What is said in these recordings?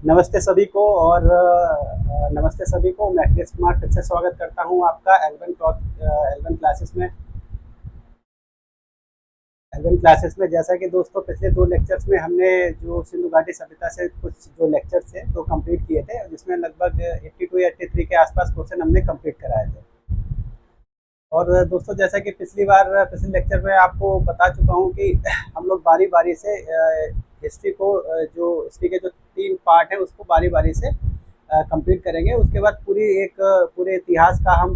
नमस्ते सभी को और नमस्ते सभी को। मैं अखिलेश कुमार फिर से स्वागत करता हूं आपका एलवन क्लासेस में। एलवन क्लासेस में जैसा कि दोस्तों पिछले 2 लेक्चर्स में हमने जो सिंधु घाटी सभ्यता से कुछ जो लेक्चर्स थे तो कंप्लीट किए थे, जिसमें लगभग 82 या 83 के आसपास क्वेश्चन हमने कंप्लीट कराए थे। और दोस्तों जैसा कि पिछले लेक्चर में आपको बता चुका हूं कि हम लोग बारी बारी से हिस्ट्री को जो हिस्ट्री के जो 3 पार्ट हैं उसको बारी बारी से कंप्लीट करेंगे। उसके बाद पूरे इतिहास का हम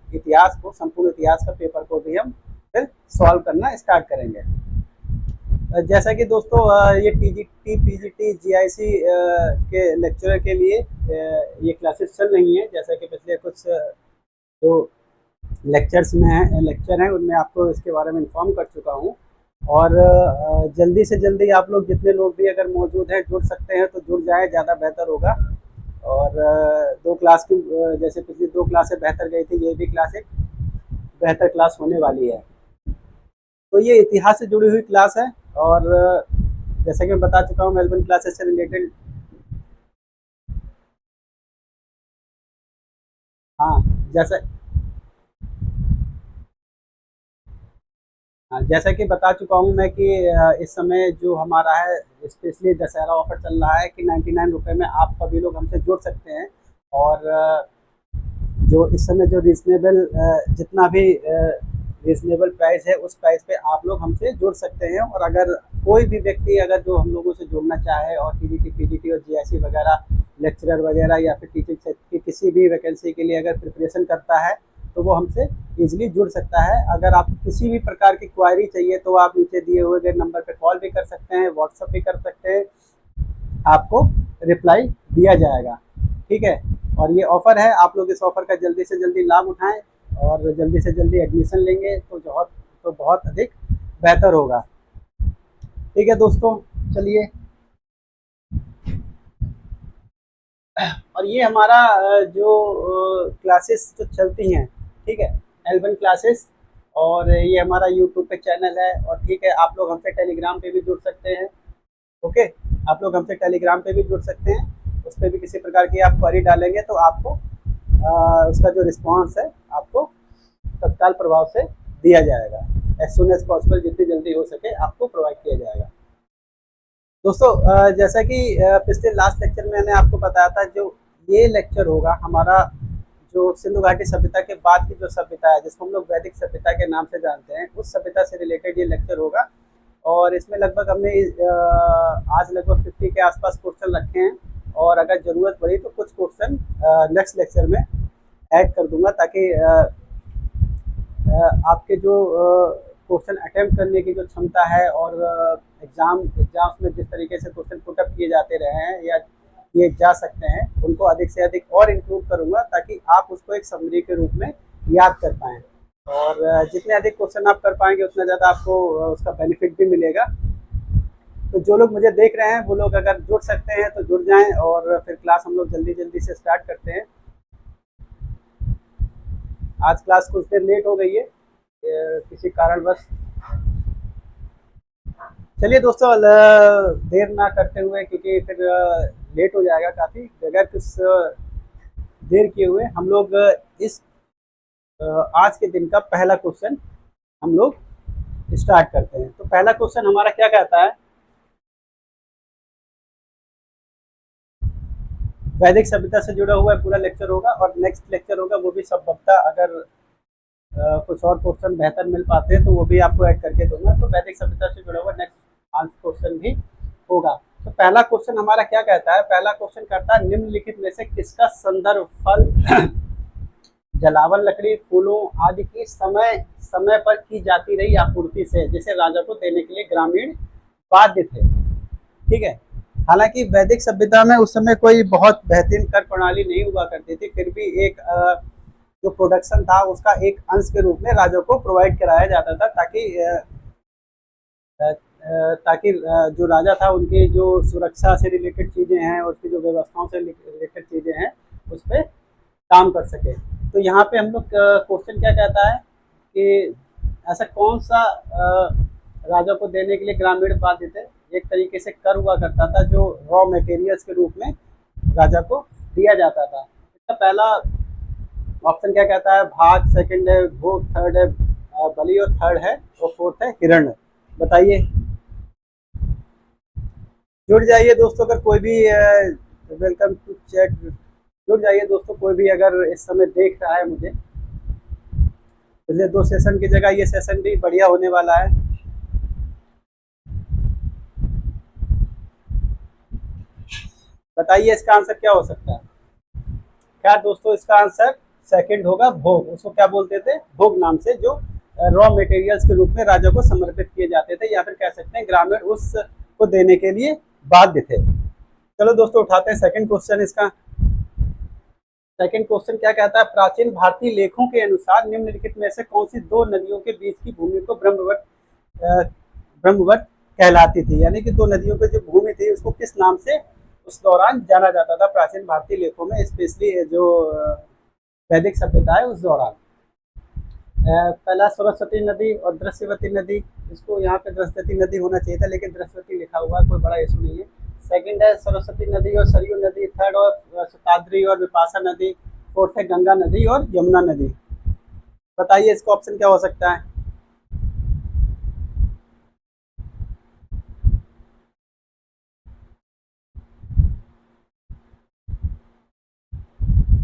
इतिहास को संपूर्ण इतिहास का पेपर को भी हम फिर सॉल्व करना स्टार्ट करेंगे। जैसा कि दोस्तों ये टीजीटी पीजीटी जीआईसी के लेक्चर के लिए ये क्लासेस चल रही हैं। जैसा कि पिछले कुछ जो लेक्चर हैं उनमें आपको इसके बारे में इन्फॉर्म कर चुका हूं। और जल्दी से जल्दी आप लोग जितने लोग भी अगर मौजूद हैं जुड़ सकते हैं तो जुड़ जाएं, ज़्यादा बेहतर होगा। और 2 क्लास की जैसे पिछली 2 क्लासें बेहतर गई थी, ये भी क्लास एक बेहतर क्लास होने वाली है। तो ये इतिहास से जुड़ी हुई क्लास है। और जैसा कि मैं बता चुका हूँ मेलबर्न क्लासेस से रिलेटेड हाँ जैसा कि बता चुका हूँ मैं कि इस समय जो हमारा है स्पेशली दशहरा ऑफर चल रहा है कि 99 रुपये में आप सभी लोग हमसे जुड़ सकते हैं। और जो इस समय जो जितना भी रीजनेबल प्राइस है उस प्राइस पे आप लोग हमसे जुड़ सकते हैं। और अगर कोई भी व्यक्ति अगर जो हम लोगों से जुड़ना चाहे और टीजीटी पीजीटी और जीआईसी वगैरह लेक्चरर वगैरह या फिर टीचिंग सेक्टर की किसी भी वैकेंसी के लिए अगर प्रिपरेशन करता है तो वो हमसे इजीली जुड़ सकता है। अगर आप किसी भी प्रकार की क्वायरी चाहिए तो आप नीचे दिए हुए गए नंबर पे कॉल भी कर सकते हैं, व्हाट्सअप भी कर सकते हैं, आपको रिप्लाई दिया जाएगा। ठीक है। और ये ऑफ़र है, आप लोग इस ऑफ़र का जल्दी से जल्दी लाभ उठाएं और जल्दी से जल्दी एडमिशन लेंगे तो बहुत अधिक बेहतर होगा। ठीक है दोस्तों, चलिए। और ये हमारा जो क्लासेस जो चलती हैं, ठीक है, एलवन क्लासेस। और ये हमारा यूट्यूब पे चैनल है। और ठीक है, आप लोग हमसे टेलीग्राम पे भी जुड़ सकते हैं। ओके, आप लोग हमसे टेलीग्राम पे भी जुड़ सकते हैं। उस पर भी किसी प्रकार की आप क्वेरी डालेंगे तो आपको उसका जो रिस्पॉन्स है आपको तत्काल प्रभाव से दिया जाएगा। एज सुन एज पॉसिबल, जितनी जल्दी हो सके आपको प्रोवाइड किया जाएगा। दोस्तों जैसा कि पिछले लास्ट लेक्चर में मैंने आपको बताया था, जो ये लेक्चर होगा हमारा जो सिंधु घाटी सभ्यता के बाद की जो सभ्यता है जिसको हम लोग वैदिक सभ्यता के नाम से जानते हैं, उस सभ्यता से रिलेटेड ये लेक्चर होगा। और इसमें लगभग हमने आज लगभग 50 के आसपास क्वेश्चन रखे हैं। और अगर ज़रूरत पड़ी तो कुछ क्वेश्चन नेक्स्ट लेक्चर में ऐड कर दूंगा, ताकि आपके जो क्वेश्चन अटेम्प्ट करने की जो क्षमता है और एग्जाम्स में जिस तरीके से क्वेश्चन पुटअप किए जाते रहे हैं या किए जा सकते हैं, उनको अधिक से अधिक और इम्प्रूव करूँगा, ताकि आप उसको एक समरी के रूप में याद कर पाएँ। और जितने अधिक क्वेश्चन आप कर पाएंगे उतना ज़्यादा आपको उसका बेनिफिट भी मिलेगा। तो जो लोग मुझे देख रहे हैं वो लोग अगर जुड़ सकते हैं तो जुड़ जाएं, और फिर क्लास हम लोग जल्दी जल्दी से स्टार्ट करते हैं। आज क्लास कुछ देर लेट हो गई है किसी कारणवश। चलिए दोस्तों, देर ना करते हुए, क्योंकि फिर लेट हो जाएगा काफ़ी, बगैर कुछ देर किए हुए हम लोग इस आज के दिन का पहला क्वेश्चन हम लोग स्टार्ट करते हैं। तो पहला क्वेश्चन हमारा क्या कहता है, वैदिक सभ्यता से जुड़ा हुआ पूरा लेक्चर होगा। और नेक्स्ट लेक्चर होगा वो भी संभवतः अगर कुछ और क्वेश्चन बेहतर मिल पाते हैं तो वो भी आपको ऐड करके दूंगा। तो वैदिक सभ्यता से जुड़ा हुआ नेक्स्ट 5 क्वेश्चन भी होगा। तो पहला क्वेश्चन हमारा क्या कहता है, पहला क्वेश्चन कहता है निम्नलिखित में से किसका संदर्भ फल जलावन, लकड़ी, फूलों आदि की समय समय पर की जाती रही आपूर्ति से, जिसे राजा को देने के लिए ग्रामीण बाध्य थे। ठीक है। हालांकि वैदिक सभ्यता में उस समय कोई बहुत बेहतरीन कर प्रणाली नहीं हुआ करती थी, फिर भी एक जो प्रोडक्शन था उसका एक अंश के रूप में राजा को प्रोवाइड कराया जाता था, ताकि जो राजा था उनकी जो सुरक्षा से रिलेटेड चीज़ें हैं, उसकी जो व्यवस्थाओं से रिलेटेड चीज़ें हैं, उस पर काम कर सके। तो यहाँ पे हम लोग क्वेश्चन क्या कहता है कि ऐसा कौन सा राजा को देने के लिए ग्रामीण बाध्य थे। एक तरीके से कर हुआ करता था जो रॉ मटेरियल्स के रूप में राजा को दिया जाता था। इसका पहला ऑप्शन क्या कहता है? भाग, सेकंड है भोग, थर्ड है बलि और थर्ड है और फोर्थ है हिरण्य। बताइए। जुड़ जाइए दोस्तों, अगर कोई भी वेलकम टू चैट। जुड़ जाइए दोस्तों, कोई भी अगर इस समय देख रहा है मुझे। पिछले 2 सेशन की जगह ये सेशन भी बढ़िया होने वाला है। बताइए इसका आंसर क्या हो सकता है? क्या दोस्तों, इसका आंसर सेकंड होगा, भोग। उसको क्या बोलते थे? भोग नाम से, जो रॉ मटेरियल्स के रूप में राजा को समर्पित किए जाते थे, या फिर कह सकते हैं ग्रामीण उसको देने के लिए बाध्य थे। चलो दोस्तों, उठाते हैं सेकंड क्वेश्चन। इसका सेकंड क्वेश्चन क्या कहता है? प्राचीन भारतीय लेखों के अनुसार निम्नलिखित में से कौन सी 2 नदियों के बीच की भूमि को ब्रह्मवट कहलाती थी? यानी कि 2 नदियों की जो भूमि थी उसको किस नाम से उस दौरान जाना जाता था प्राचीन भारतीय लेखों में, स्पेशली जो वैदिक सभ्यता है उस दौरान। पहला सरस्वती नदी और दृश्यवती नदी। इसको यहाँ पे दृश्यवती नदी होना चाहिए था, लेकिन दृश्यवती लिखा हुआ है, कोई बड़ा इशू नहीं है। सेकंड है सरस्वती नदी और सरयू नदी। थर्ड और शताद्री और विपाशा नदी। फोर्थ है गंगा नदी और यमुना नदी। बताइए इसका ऑप्शन क्या हो सकता है?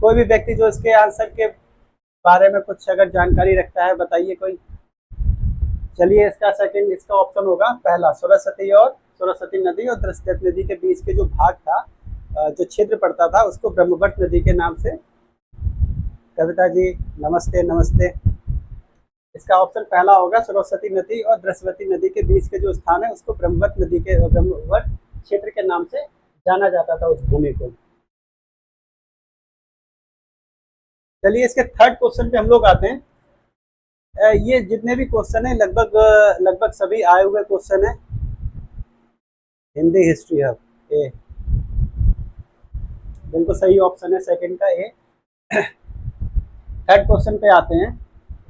कोई भी व्यक्ति जो इसके आंसर के बारे में कुछ अगर जानकारी रखता है, बताइए कोई। चलिए, इसका ऑप्शन होगा पहला, सरस्वती नदी और दृश्यवती नदी के बीच के जो भाग था, जो छिद्र पड़ता था, उसको ब्रह्मवट नदी के नाम से। कविता जी नमस्ते नमस्ते। इसका ऑप्शन पहला होगा, सरस्वती नदी और दृश्यवती नदी के बीच के जो स्थान है उसको ब्रह्मवट क्षेत्र के नाम से जाना जाता था, उस भूमि को। चलिए, इसके थर्ड क्वेश्चन पे हम लोग आते हैं। ये जितने भी क्वेश्चन है लगभग सभी आए हुए क्वेश्चन है हिंदी हिस्ट्री हब ए। बिल्कुल सही ऑप्शन है सेकंड का ए। थर्ड क्वेश्चन पे आते हैं।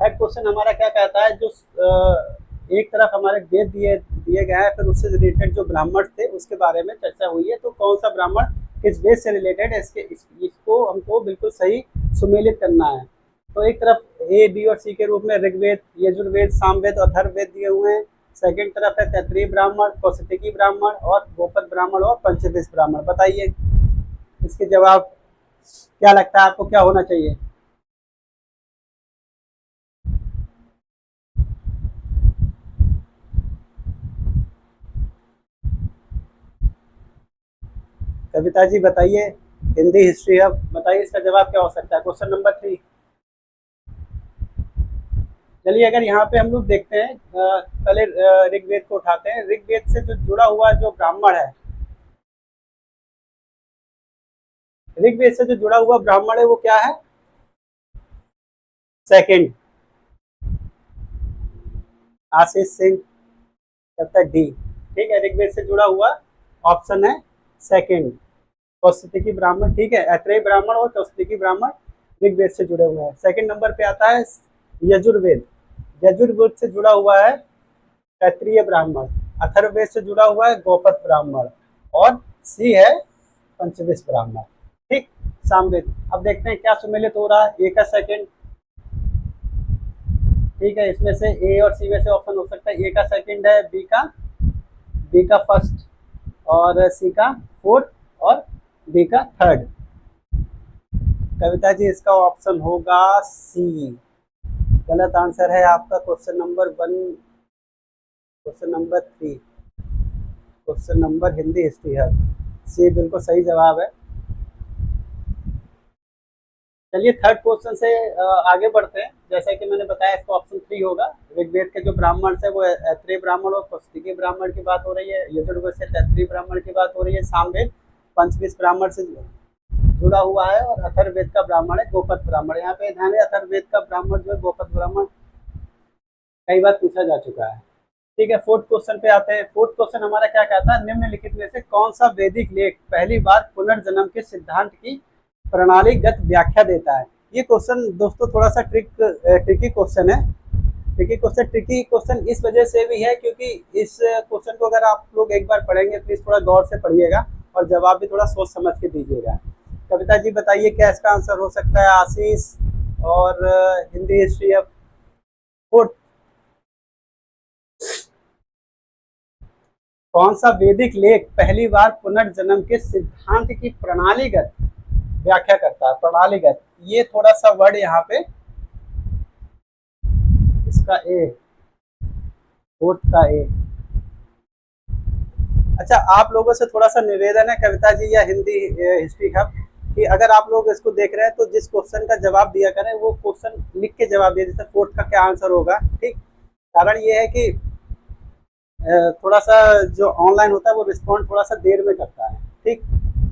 थर्ड क्वेश्चन हमारा क्या कहता है? जो एक तरफ हमारे वेद दिए गए हैं, फिर उससे रिलेटेड जो ब्राह्मण थे उसके बारे में चर्चा हुई है। तो कौन सा ब्राह्मण किस वेद से रिलेटेड है, इसको हमको बिल्कुल सही सुमेलित करना है। तो एक तरफ ए, बी और सी के रूप में ऋग्वेद, यजुर्वेद, सामवेद और अथर्ववेद दिए हुए हैं। सेकंड तरफ है तैत्तिरीय ब्राह्मण, कौशिकी ब्राह्मण और गोपद ब्राह्मण और पंचदश ब्राह्मण। बताइए इसके जवाब क्या लगता है आपको, क्या होना चाहिए? कविता जी बताइए, हिंदी हिस्ट्री अब बताइए इसका जवाब क्या हो सकता है? Question number 3। चलिए, अगर यहाँ पे हम लोग देखते हैं, पहले ऋग्वेद को उठाते हैं। ऋग्वेद से जो जुड़ा हुआ जो ब्राह्मण है, ऋग्वेद से जो जुड़ा हुआ ब्राह्मण है वो क्या है? Second, Ashish Singh, chapter D. ठीक है, ऋग्वेद से जुड़ा हुआ ऑप्शन है सेकंड, कौशिकी ब्राह्मण। ठीक है, ऐत्रेय ब्राह्मण और कौशिकी ब्राह्मण ऋग्वेद से जुड़े हुए हैं। सेकंड नंबर पे आता है यजुर्वेद। यजुर्वेद से जुड़ा हुआ है तैत्तिरीय ब्राह्मण। अथर्ववेद से जुड़ा हुआ है गोपद ब्राह्मण और सी है पंचदश ब्राह्मण। ठीक, सामवेद। अब देखते हैं क्या सुमेलित हो रहा है। ए का सेकंड, ठीक है, इसमें से ए और सी में से ऑप्शन हो सकता है। ए का सेकंड है, बी का फर्स्ट और सी का फोर्थ और डी का थर्ड। कविता जी इसका ऑप्शन होगा सी। गलत आंसर है आपका। Question number 1, question number 3, question number Hindi history है, सी बिल्कुल सही जवाब है। चलिए, थर्ड क्वेश्चन से आगे बढ़ते हैं। जैसा कि मैंने बताया, इसका ऑप्शन 3 होगा। ऋग्वेद के जो ब्राह्मण है वो ऐत्रेय ब्राह्मण और कौशिकी ब्राह्मण की बात हो रही है। यजुर्वेद से तैत्तिरीय ब्राह्मण की बात हो रही है। सामवेद पंचदश ब्राह्मण से जुड़ा हुआ है और अथर्ववेद का ब्राह्मण है गोपद ब्राह्मण। यहाँ पे ध्यान है, अथर्ववेद का ब्राह्मण जो है गोपद ब्राह्मण कई बार पूछा जा चुका है। ठीक है, फोर्थ क्वेश्चन पे आते हैं। फोर्थ क्वेश्चन हमारा क्या कहता है? निम्नलिखित में से कौन सा वैदिक लेख पहली बार पुनर्जन्म के सिद्धांत की प्रणालीगत व्याख्या देता है? ये क्वेश्चन दोस्तों थोड़ा सा ट्रिकी क्वेश्चन है। ट्रिकी क्वेश्चन इस वजह से भी है क्योंकि इस क्वेश्चन को अगर आप लोग एक बार पढ़ेंगे प्लीज थोड़ा गौर से पढ़िएगा और जवाब भी थोड़ा सोच समझ के दीजिएगा। कविता जी बताइए क्या इसका आंसर हो सकता है? आशीष और हिंदी हिस्ट्री ऑफ फोर्थ। कौन सा वैदिक लेख पहली बार पुनर्जन्म के सिद्धांत की प्रणालीगत व्याख्या करता है? प्रणालीगत, ये थोड़ा सा वर्ड यहाँ पे इसका ए, फोर्थ का ए। अच्छा, आप लोगों से थोड़ा सा निवेदन है कविता जी या हिंदी हिस्ट्री हब कि अगर आप लोग इसको देख रहे हैं तो जिस क्वेश्चन का जवाब दिया करें वो क्वेश्चन लिख के जवाब दिए, जैसे फोर्थ का क्या आंसर होगा। ठीक, कारण ये है कि थोड़ा सा जो ऑनलाइन होता है वो रिस्पॉन्ड थोड़ा सा देर में करता है। ठीक,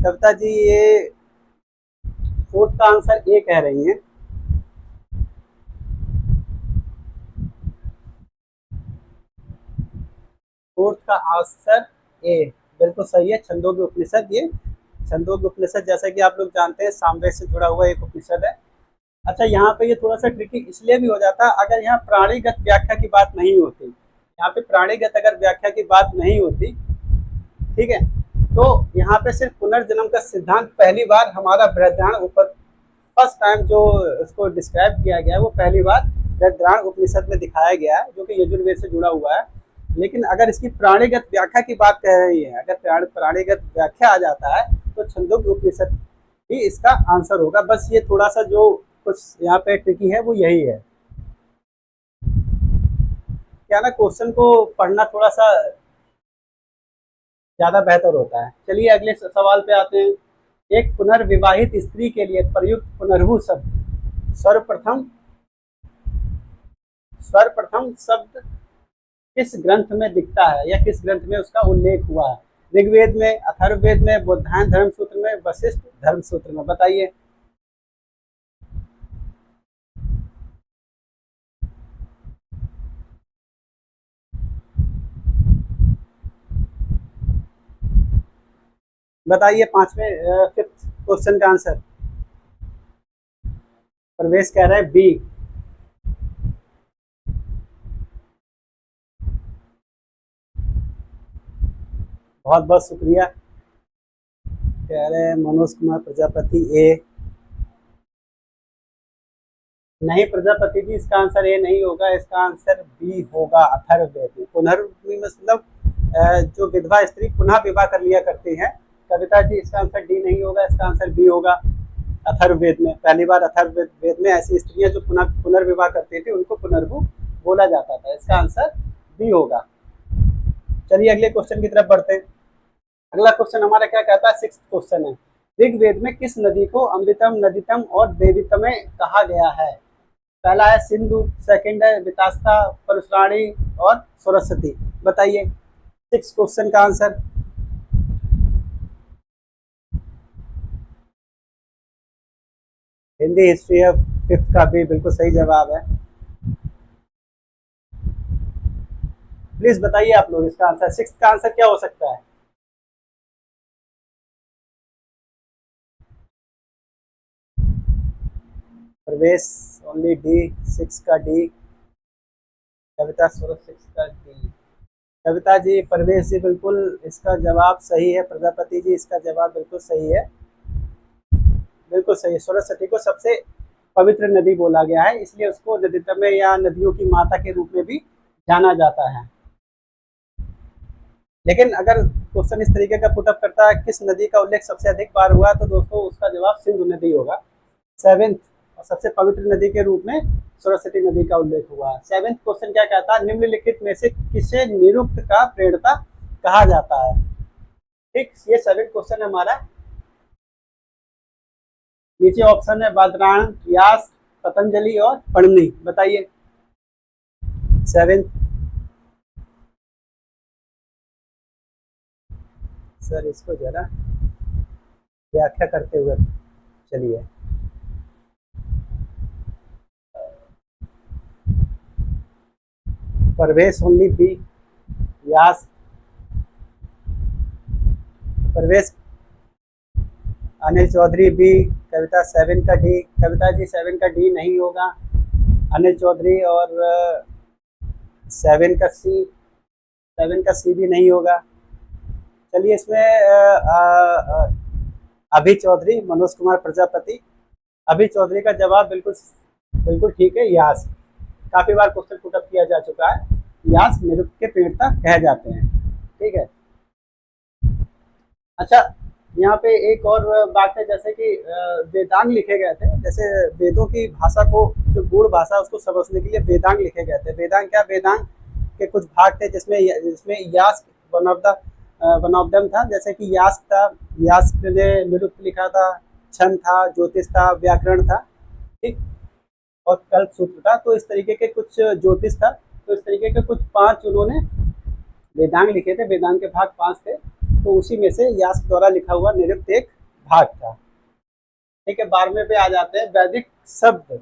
कविता जी ये फोर्थ का आंसर ए कह रही हैं। फोर्थ का आंसर ए बिल्कुल सही है। छंदोग्य उपनिषद, ये छंदोग्य उपनिषद जैसा कि आप लोग जानते हैं सामवेद से जुड़ा हुआ एक उपनिषद है। अच्छा, यहाँ पे ये थोड़ा सा ट्रिकी इसलिए भी हो जाता है अगर यहाँ प्राणीगत व्याख्या की बात नहीं होती। यहाँ पे प्राणीगत अगर व्याख्या की बात नहीं होती, ठीक है, तो यहाँ पे सिर्फ पुनर्जन्म का सिद्धांत पहली बार हमारा बृहदारण्य फर्स्ट टाइम जो इसको डिस्क्राइब किया गया है वो पहली बार बृहदारण्य उपनिषद में दिखाया गया है जो कि यजुर्वेद से जुड़ा हुआ है। लेकिन अगर इसकी प्राणीगत व्याख्या की बात कह रही है, अगर प्राणीगत व्याख्या आ जाता है तो छंदोग्य उपनिषद ही इसका आंसर होगा। बस ये थोड़ा सा जो कुछ यहाँ पे ट्रिकी है वो यही है, क्या ना क्वेश्चन को पढ़ना थोड़ा सा ज्यादा बेहतर होता है। चलिए अगले सवाल पे आते हैं। एक पुनर्विवाहित स्त्री के लिए प्रयुक्त पुनर्भु शब्द सर्वप्रथम शब्द किस ग्रंथ में दिखता है या किस ग्रंथ में उसका उल्लेख हुआ है? ऋग्वेद में, अथर्ववेद में, बौद्धायन धर्मसूत्र में, वशिष्ठ धर्मसूत्र में? बताइए। बताइए पांचवें फिफ्थ क्वेश्चन का आंसर। प्रवेश कह रहे हैं बी। बहुत बहुत शुक्रिया। कह रहे हैं मनोज कुमार प्रजापति ए। नहीं प्रजापति जी, इसका आंसर ए नहीं होगा, इसका आंसर बी होगा। अथर्ववेद में पुनर्वि मतलब जो विधवा स्त्री पुनः विवाह कर लिया करती हैं। कविता जी इसका आंसर डी नहीं होगा, इसका आंसर बी होगा। अथर्ववेद में पहली बार अथर्ववेद में ऐसी स्त्रियां जो पुनर्विवाह करती थी उनको पुनर्वु बोला जाता था। इसका आंसर बी होगा। चलिए अगले क्वेश्चन की तरफ बढ़ते हैं। अगला क्वेश्चन हमारा क्या कहता है? सिक्स्थ क्वेश्चन है, ऋग्वेद में किस नदी को अमृतम, नदीतम और देवीतमे कहा गया है? पहला है सिंधु, सेकंड है वितास्ता, परशुराणी और सरस्वती। बताइए सिक्स क्वेश्चन का आंसर। हिंदी हिस्ट्री है फिफ्थ का भी बिल्कुल सही जवाब है। प्लीज बताइए आप लोग इसका आंसर, सिक्स का आंसर क्या हो सकता है? प्रवेश ओनली डी, सिक्स का डी। कविता सूरज सिक्स का डी। कविता जी, प्रवेश जी बिल्कुल इसका जवाब सही है। प्रजापति जी इसका जवाब बिल्कुल सही है, बिल्कुल सही है। सरस्वती को सबसे पवित्र नदी बोला गया है, इसलिए उसको नदीतमे या नदियों की माता के रूप में भी जाना जाता है। लेकिन अगर क्वेश्चन इस तरीके का पुटअप करता है किस नदी का उल्लेख सबसे अधिक बार हुआ, तो दोस्तों उसका जवाब सिंधु नदी होगा। सेवेंथ और सबसे पवित्र नदी के रूप में सरस्वती नदी का उल्लेख हुआ। सेवेंथ क्वेश्चन क्या कहता है? निम्नलिखित में से किसे निरुक्त का प्रेरणा कहा जाता है? ठीक, ये सेवेंथ क्वेश्चन हमारा। नीचे ऑप्शन है बादरायण, व्यास, पतंजलि और पणनी। बताइए सेवेंथ। सर इसको जरा व्याख्या करते हुए चलिए। प्रवेश ओनली बी, व्यास। प्रवेश अनिल चौधरी बी, कविता सेवन का डी। कविता जी सेवन का डी नहीं होगा, अनिल चौधरी और 7 का सी, 7 का सी भी नहीं होगा। चलिए इसमें अभि चौधरी, मनोज कुमार प्रजापति। अभि चौधरी का जवाब बिल्कुल बिल्कुल ठीक है, यास। काफी बार क्वेश्चन पुटअप किया जा चुका है। यास निरुक्त के पेड़ता कह जाते हैं। ठीक है। अच्छा, यहाँ पे एक और बात है, जैसे कि वेदांग लिखे गए थे। जैसे वेदों की भाषा को, जो गूढ़ भाषा उसको समझने के लिए वेदांग लिखे गए थे। वेदांग क्या, वेदांग के कुछ भाग थे जिसमें जिसमें यास्क वन ऑफ देम था। जैसे कि यास्क था, यास्क ने निरुक्त लिखा था, छंद था, ज्योतिष था, व्याकरण था, ठीक, और कल्प सूत्र था। तो इस तरीके के कुछ ज्योतिष था, तो इस तरीके के कुछ 5 उन्होंने वेदांग लिखे थे। वेदांग के भाग 5 थे, तो उसी में से यास्क द्वारा लिखा हुआ निरुक्त एक भाग था। ठीक है। 12वें पे आ जाते हैं। वैदिक शब्द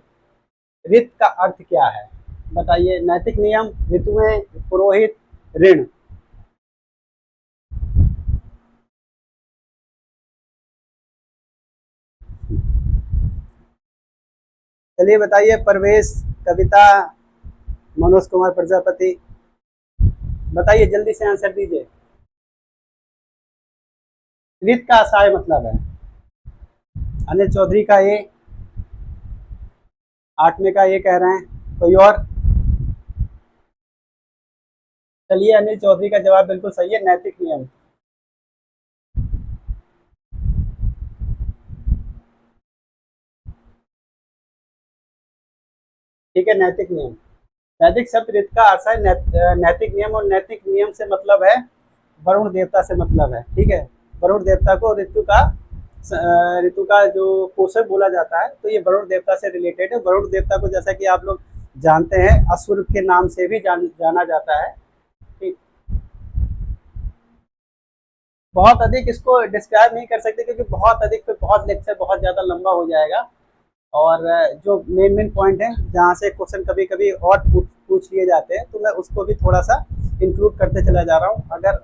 ऋत का अर्थ क्या है? बताइए। नैतिक नियम, ऋतुएं, पुरोहित, ऋण। चलिए बताइए। प्रवेश, कविता, मनोज कुमार प्रजापति। बताइए, जल्दी से आंसर दीजिए। ऋत का असाय मतलब है। अनिल चौधरी का ए, 8वें का ए कह रहे हैं। कोई और? चलिए, अनिल चौधरी का जवाब बिल्कुल सही है, नैतिक नियम। ठीक है, नैतिक नियम। वैदिक शब्द ऋत का अर्थ है नैतिक नियम, और नैतिक नियम से मतलब है वरुण देवता से मतलब है। ठीक है। वरुण देवता को ऋतु का जो पोषक बोला जाता है, तो ये वरुण देवता से रिलेटेड है। वरुण देवता को जैसा कि आप लोग जानते हैं असुर के नाम से भी जाना जाता है। ठीक। बहुत अधिक इसको डिस्क्राइब नहीं कर सकते, क्योंकि बहुत अधिक पे बहुत लेक्चर बहुत ज़्यादा लंबा हो जाएगा। और जो मेन मेन पॉइंट है जहाँ से क्वेश्चन कभी कभी और पूछ लिए जाते हैं, तो मैं उसको भी थोड़ा सा इंक्लूड करते चला जा रहा हूँ। अगर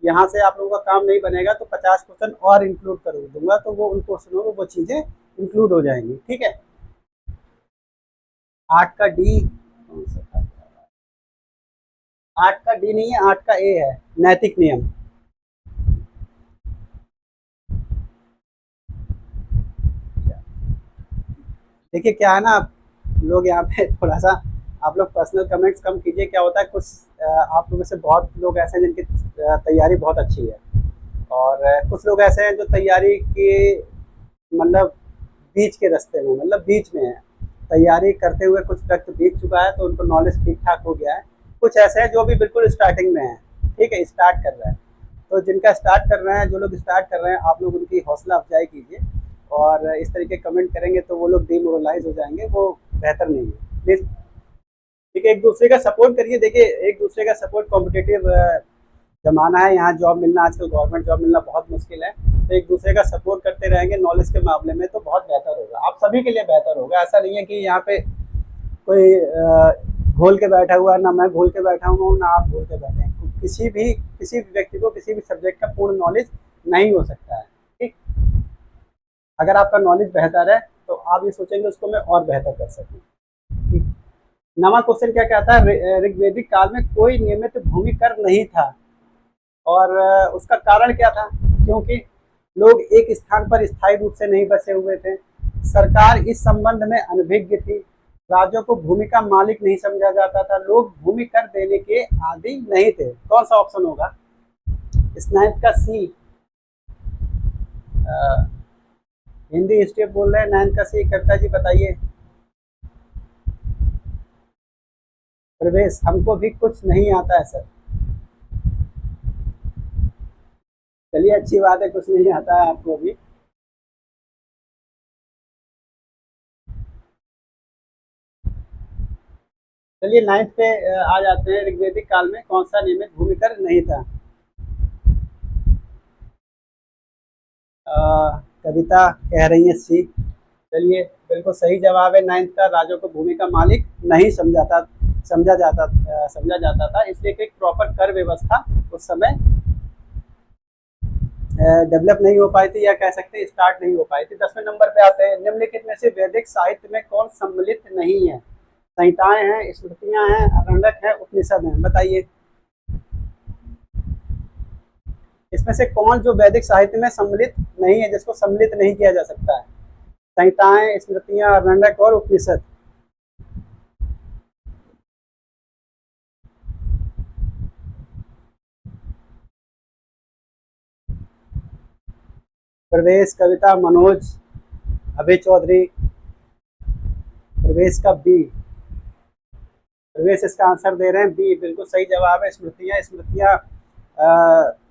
यहाँ से आप लोगों का काम नहीं बनेगा तो 50 क्वेश्चन और इंक्लूड कर दूंगा, तो वो उन क्वेश्चनों में वो चीज़ें इंक्लूड हो जाएंगी। ठीक है। 8 का डी, 8 का डी नहीं है, 8 का ए है, नैतिक नियम। देखिए क्या है ना, आप लोग यहाँ पे थोड़ा सा आप लोग पर्सनल कमेंट्स कम कीजिए। क्या होता है, कुछ आप लोगों में से बहुत लोग ऐसे हैं जिनकी तैयारी बहुत अच्छी है, और कुछ लोग ऐसे हैं जो तैयारी के मतलब बीच के रास्ते में, मतलब बीच में है, तैयारी करते हुए कुछ वक्त बीत चुका है, तो उनको नॉलेज ठीक ठाक हो गया है। कुछ ऐसे हैं जो भी बिल्कुल स्टार्टिंग में है। ठीक है, स्टार्ट कर रहे हैं। तो जिनका स्टार्ट कर रहे हैं, जो लोग स्टार्ट कर रहे हैं, आप लोग उनकी हौसला अफजाई कीजिए, और इस तरीके कमेंट करेंगे तो वो लोग डिमोरलाइज हो जाएंगे, वो बेहतर नहीं है। प्लीज़, ठीक है, एक दूसरे का सपोर्ट करिए। देखिए, एक दूसरे का सपोर्ट, कॉम्पिटिटिव ज़माना है, यहाँ जॉब मिलना, आजकल गवर्नमेंट जॉब मिलना बहुत मुश्किल है। तो एक दूसरे का सपोर्ट करते रहेंगे नॉलेज के मामले में, तो बहुत बेहतर होगा, आप सभी के लिए बेहतर होगा। ऐसा नहीं है कि यहाँ पे कोई घोल के बैठा हुआ है, ना मैं घोल के बैठा हुआ हूँ, ना आप घोल के बैठे हैं। किसी भी व्यक्ति को किसी भी सब्जेक्ट का पूर्ण नॉलेज नहीं हो सकता है। ठीक। अगर आपका नॉलेज बेहतर है तो आप ये सोचेंगे उसको मैं और बेहतर कर सकूँ। ठीक। नवा क्वेश्चन क्या कहता है? ऋग्वेदिक काल में कोई नियमित भूमि कर नहीं था, और उसका कारण क्या था? क्योंकि लोग एक स्थान पर स्थायी रूप से नहीं बसे हुए थे, सरकार इस संबंध में अनभिज्ञ थी, राज्यों को भूमि का मालिक नहीं समझा जाता था, लोग भूमि कर देने के आदि नहीं थे। कौन सा ऑप्शन होगा? स्नाइथ का सी। हिंदी हिस्ट्री बोल रहे हैं, 9 का सी। कविता जी बताइए। प्रवेश, हमको भी कुछ नहीं आता है सर। चलिए, अच्छी बात है, कुछ नहीं आता है आपको भी। चलिए 9th पे आ जाते हैं। ऋग्वेदिक काल में कौन सा नियमित भूमि कर नहीं था? कविता कह रही है सी। चलिए, बिल्कुल सही जवाब है। 9th का, राजों को भूमि का मालिक नहीं समझा जाता था, इसलिए कि प्रॉपर कर व्यवस्था उस समय डेवलप नहीं हो पाई थी, या कह सकते हैं स्टार्ट नहीं हो पाई थी। 10वें नंबर पे आते हैं। निम्नलिखित में से वैदिक साहित्य में कौन सम्मिलित नहीं है? संहिताएं हैं, स्मृतियां हैं, आरण्यक है, उपनिषद हैं। बताइए इसमें से कौन जो वैदिक साहित्य में सम्मिलित नहीं है, जिसको सम्मिलित नहीं किया जा सकता है? संहिताएं, स्मृतियां, आरण्यक और उपनिषद। प्रवेश, कविता, मनोज, अभय चौधरी। प्रवेश का बी, प्रवेश इसका आंसर दे रहे हैं बी, बिल्कुल सही जवाब है। स्मृतियां, स्मृतियां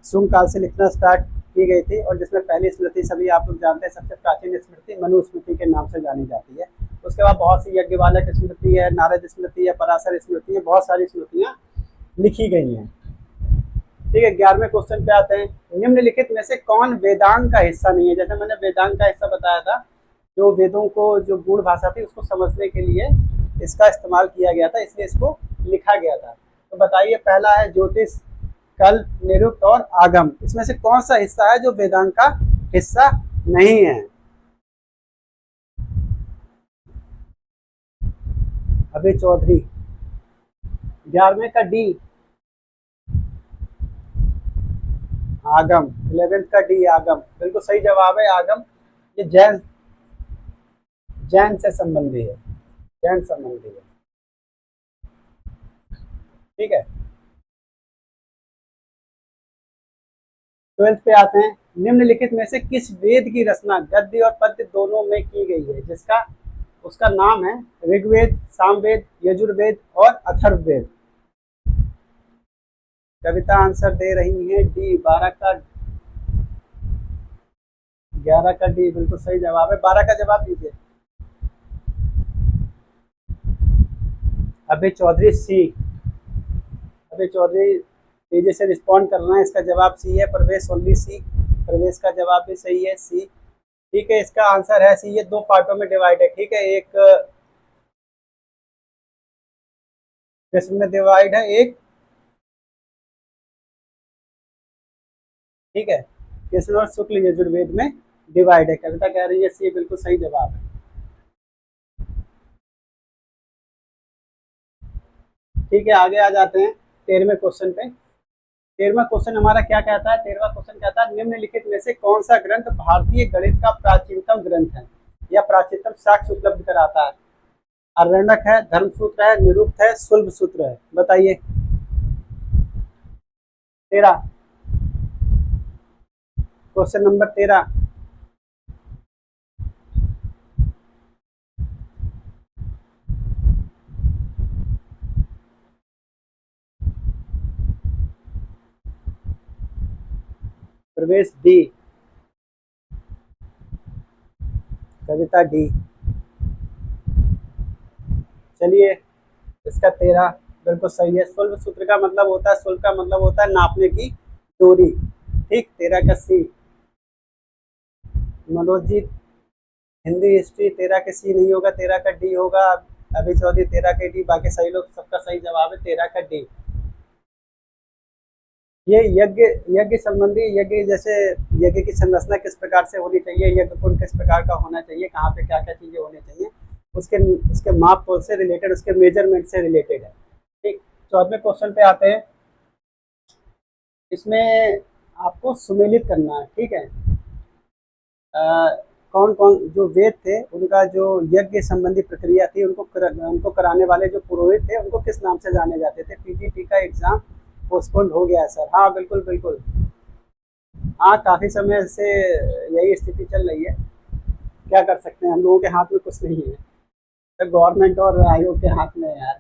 शुंग काल से लिखना स्टार्ट की गई थी, और जिसमें पहली स्मृति सभी आप लोग जानते हैं, सबसे प्राचीन स्मृति मनुस्मृति के नाम से जानी जाती है। उसके बाद बहुत सी यज्ञवालक स्मृति है, नारद स्मृति है, पराशर स्मृति है, बहुत सारी स्मृतियां लिखी गई हैं। ठीक है, 11वें क्वेश्चन पे आते हैं। निम्नलिखित में से कौन वेदांग का हिस्सा नहीं है? जैसे मैंने वेदांग का हिस्सा बताया था, जो वेदों को जो गूढ़ भाषा थी उसको समझने के लिए इसका इस्तेमाल किया गया था, इसलिए इसको लिखा गया था। तो बताइए, पहला है ज्योतिष, कल्प, निरुक्त और आगम। इसमें से कौन सा हिस्सा है जो वेदांग का हिस्सा नहीं है? अभय चौधरी। 11वें का डी, आगम। 11th का डी, आगम, बिल्कुल सही जवाब है आगम। ये जैन जैन से संबंधी है, जैन संबंधी है। ठीक है, 12th पे आते हैं। निम्नलिखित में से किस वेद की रचना गद्य और पद्य दोनों में की गई है, जिसका उसका नाम है ऋग्वेद, सामवेद, यजुर्वेद और अथर्ववेद? कविता आंसर दे रही है डी, 12 का 11 का डी, बिल्कुल सही जवाब है। 12 का जवाब दीजिए। अभय चौधरी सी, अभय चौधरी तेजी से रिस्पॉन्ड कर रहे हैं। इसका जवाब सी है, प्रवेश ओनली सी। प्रवेश का जवाब भी सही है, सी। ठीक है, इसका आंसर है सी। ये दो पार्टों में डिवाइड है। ठीक है, एक कृष्ण में डिवाइड है, एक, ठीक है, कृष्ण और शुक्ल यजुर्वेद में डिवाइड है। कविता कह रही है सी, बिल्कुल सही जवाब है। ठीक है, आगे आ जाते हैं 13वें क्वेश्चन पे। 13वां क्वेश्चन हमारा क्या कहता है? 13वां क्वेश्चन कहता है, निम्नलिखित में से कौन सा ग्रंथ भारतीय गणित का प्राचीनतम ग्रंथ है या प्राचीनतम साक्ष्य उपलब्ध कराता है? आरण्यक है, धर्मसूत्र है, निरुक्त है, शुल्ब सूत्र है? बताइए। 13, क्वेश्चन नंबर 13। प्रवेश डी, कविता डी। चलिए, इसका 13 बिल्कुल सही है। शुल्ब सूत्र का मतलब होता है, शुल्ब का मतलब होता है नापने की दूरी। ठीक, 13 का सी। मनोज जी, हिंदी हिस्ट्री 13 के सी नहीं होगा, 13 का डी होगा। अभी चौधरी 13 के डी, बाकी सही लोग सबका सही जवाब है 13 का डी। ये यज्ञ यज्ञ संबंधी, यज्ञ जैसे यज्ञ की संरचना किस प्रकार से होनी चाहिए, यज्ञ कुंड किस प्रकार का होना चाहिए, कहाँ पे क्या क्या चीजें होनी चाहिए, उसके उसके माप तोल से रिलेटेड, उसके मेजरमेंट से रिलेटेड है। ठीक, 14वें क्वेश्चन पे आते हैं। इसमें आपको सुमेलित करना है। ठीक है, कौन कौन जो वेद थे उनका जो यज्ञ संबंधी प्रक्रिया थी, उनको कराने वाले जो पुरोहित थे उनको किस नाम से जाने जाते थे? पीजीटी का एग्जाम पोस्टपोन हो गया है सर। हाँ, बिल्कुल बिल्कुल। हाँ, काफ़ी समय से यही स्थिति चल रही है। क्या कर सकते हैं, हम लोगों के हाथ में कुछ नहीं है, तो गवर्नमेंट और आयोग के हाथ में है यार।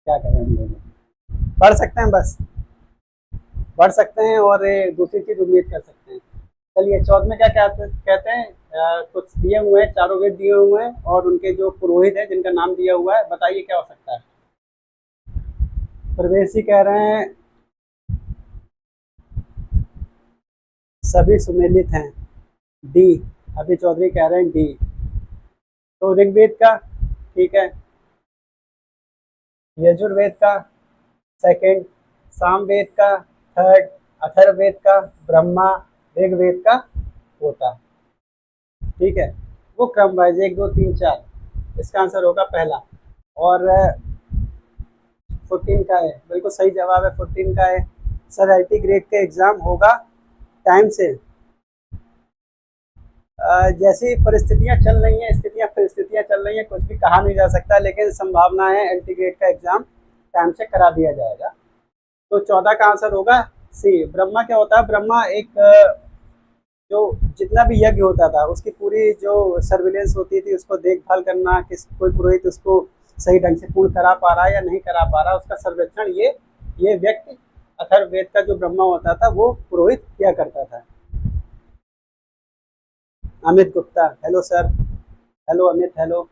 क्या करें हम लोग? पढ़ सकते हैं बस, पढ़ सकते हैं और दूसरी चीज़ उम्मीद कर सकते हैं। चलिए, 14 में क्या कहते हैं? कुछ दिए हुए हैं, चारों वेद दिए हुए हैं और उनके जो पुरोहित है जिनका नाम दिया हुआ है। बताइए क्या हो सकता है? प्रवेश जी कह रहे हैं सभी सुमेलित हैं, डी। अभी चौधरी कह रहे हैं डी। तो ऋग्वेद का, ठीक है, यजुर्वेद का सेकंड, सामवेद का थर्ड, अथर्ववेद का ब्रह्मा, ऋग्वेद का होता। ठीक है, वो क्रम वाइज 1 2 3 4। इसका आंसर होगा पहला। और 14 का है, बिल्कुल सही जवाब है, 14 का है। सर एलटी ग्रेड का एग्ज़ाम होगा टाइम से। जैसी परिस्थितियां चल रही हैं, परिस्थितियां चल रही हैं, कुछ भी कहा नहीं जा सकता, लेकिन संभावना है एलटी ग्रेड का एग्ज़ाम टाइम से करा दिया जाएगा। तो 14 का आंसर होगा सी। ब्रह्मा क्या होता है? ब्रह्मा एक जो जितना भी यज्ञ होता था उसकी पूरी जो सर्विलेंस होती थी, उसको देखभाल करना, किस कोई पुरोहित उसको सही ढंग से पूर्ण करा पा रहा है या नहीं करा पा रहा, उसका सर्वेक्षण ये व्यक्ति अथर्ववेद का जो ब्रह्मा होता था वो पुरोहित किया करता था। Amit Gupta, hello sir. Hello Amit, hello.